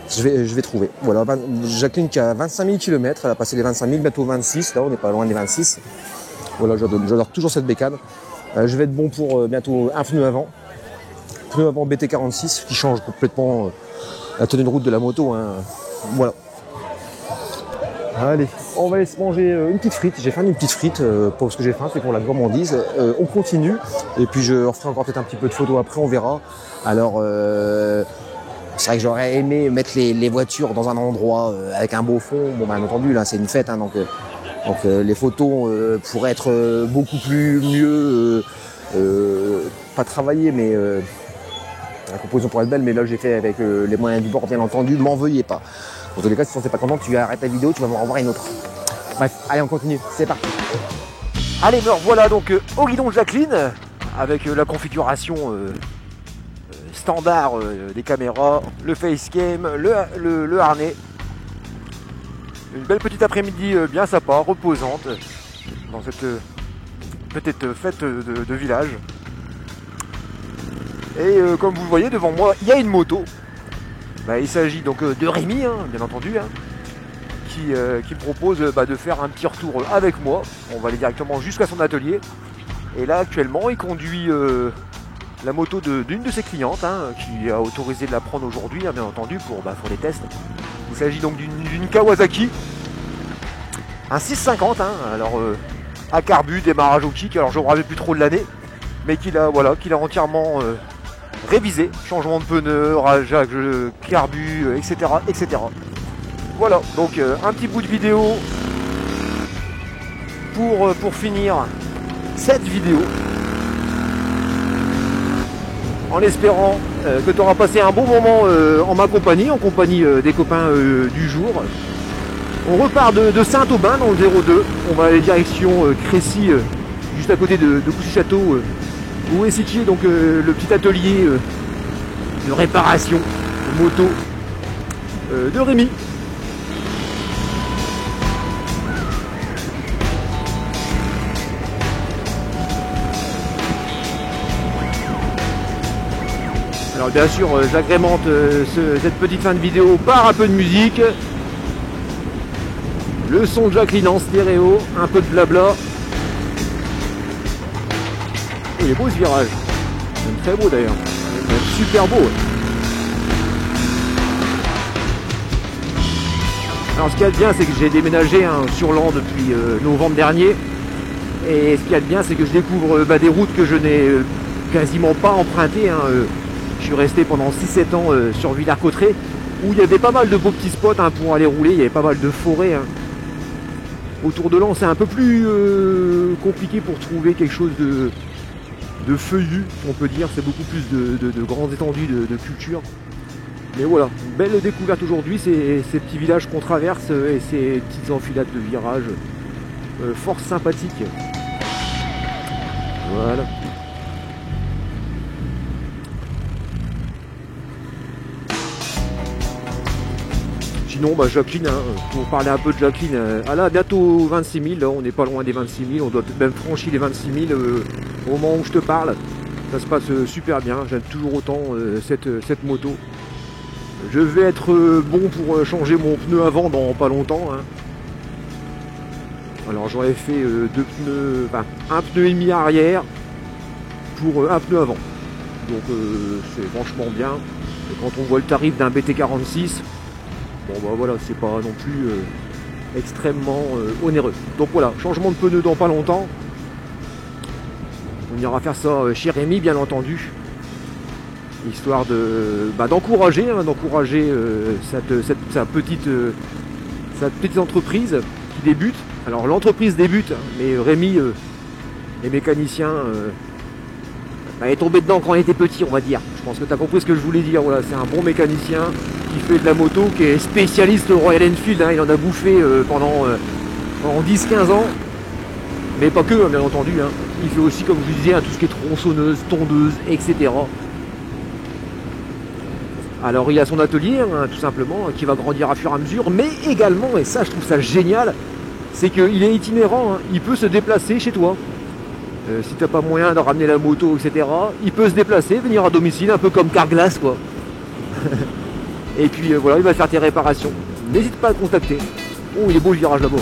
Je vais trouver. Voilà, Jacqueline qui a 25 000 km, elle a passé les 25 000, bientôt 26, là on n'est pas loin des 26. Voilà, j'adore toujours cette bécane. Je vais être bon pour bientôt un pneu avant. Pneu avant BT46 qui change complètement la tenue de route de la moto. Hein. Voilà. Allez, on va aller se manger une petite frite. J'ai faim d'une petite frite, pas parce que j'ai faim, c'est pour la gourmandise. On continue, et puis je referai encore peut-être un petit peu de photos après, on verra. Alors, c'est vrai que j'aurais aimé mettre les voitures dans un endroit avec un beau fond. Bon, bien entendu, là, c'est une fête, hein, donc les photos pourraient être beaucoup mieux, pas travaillées, mais la composition pourrait être belle, mais là, j'ai fait avec les moyens du bord, bien entendu. M'en veuillez pas. En tous les cas, si t'es pas content, tu arrêtes la vidéo, tu vas m'en revoir une autre. Bref, allez, on continue, c'est parti. Allez, me revoilà donc au guidon de Jacqueline, avec la configuration standard des caméras, le facecam, le harnais. Une belle petite après-midi bien sympa, reposante, dans cette petite fête de village. Et comme vous le voyez devant moi, il y a une moto. Il s'agit donc de Rémi, hein, bien entendu, hein, qui me propose de faire un petit retour avec moi. On va aller directement jusqu'à son atelier. Et là, actuellement, il conduit la moto d'une de ses clientes, hein, qui a autorisé de la prendre aujourd'hui, hein, bien entendu, pour les tests. Il s'agit donc d'une Kawasaki, un 650, hein, alors à carbu, démarrage au kick. Alors je ne me rappelle plus trop de l'année, mais qu'il a entièrement révisé, changement de pneus, rajage, carbu, etc., etc. Voilà, donc un petit bout de vidéo pour finir cette vidéo, en espérant que tu auras passé un bon moment en ma compagnie, en compagnie des copains du jour. On repart de Saint-Aubin dans le 02, on va aller direction Crécy, juste à côté de Coucy-Château, où est situé donc le petit atelier de réparation de moto de Rémi. Alors bien sûr, j'agrémente cette petite fin de vidéo par un peu de musique. Le son de Jacqueline en stéréo, un peu de blabla. Il est beau ce virage, même très beau d'ailleurs, même super beau. Alors ce qu'il y a de bien, c'est que j'ai déménagé sur Laon depuis novembre dernier. Et ce qu'il y a de bien, c'est que je découvre des routes que je n'ai quasiment pas empruntées. Je suis resté pendant 6-7 ans sur Villers-Cotterêts, où il y avait pas mal de beaux petits spots pour aller rouler, il y avait pas mal de forêts. Autour de Laon, c'est un peu plus compliqué pour trouver quelque chose de feuillu, on peut dire. C'est beaucoup plus de grandes étendues de culture. Mais voilà, une belle découverte aujourd'hui, ces petits villages qu'on traverse et ces petites enfilades de virages fort sympathiques. Voilà. sinon, bah, Jacqueline, hein, pour parler un peu de Jacqueline, elle a bientôt 26 000, là, on n'est pas loin des 26 000, on doit même franchir les 26 000 au moment où je te parle. Ça se passe super bien, j'aime toujours autant cette moto. Je vais être bon pour changer mon pneu avant dans pas longtemps. Hein. Alors j'aurais fait deux pneus, enfin, un pneu et demi arrière pour un pneu avant. Donc c'est franchement bien. Et quand on voit le tarif d'un BT46, bon bah voilà, c'est pas non plus extrêmement onéreux. Donc voilà, changement de pneu dans pas longtemps. On ira faire ça chez Rémi, bien entendu, histoire d'encourager sa petite entreprise qui débute. Alors l'entreprise débute, mais Rémi est mécanicien, est tombé dedans quand il était petit, on va dire. Je pense que tu as compris ce que je voulais dire. Voilà, c'est un bon mécanicien qui fait de la moto, qui est spécialiste Royal Enfield. Hein, il en a bouffé pendant 10-15 ans. Mais pas que, bien entendu. Hein. Il fait aussi, comme je vous disais, tout ce qui est tronçonneuse, tondeuse, etc. Alors il a son atelier, hein, tout simplement, qui va grandir à fur et à mesure. Mais également, et ça je trouve ça génial, c'est qu'il est itinérant. Hein. Il peut se déplacer chez toi. Si t'as pas moyen de ramener la moto, etc. Il peut se déplacer, venir à domicile, un peu comme Carglass, quoi. Et puis voilà, il va faire tes réparations. N'hésite pas à le contacter. Oh, il est beau le virage là-bas.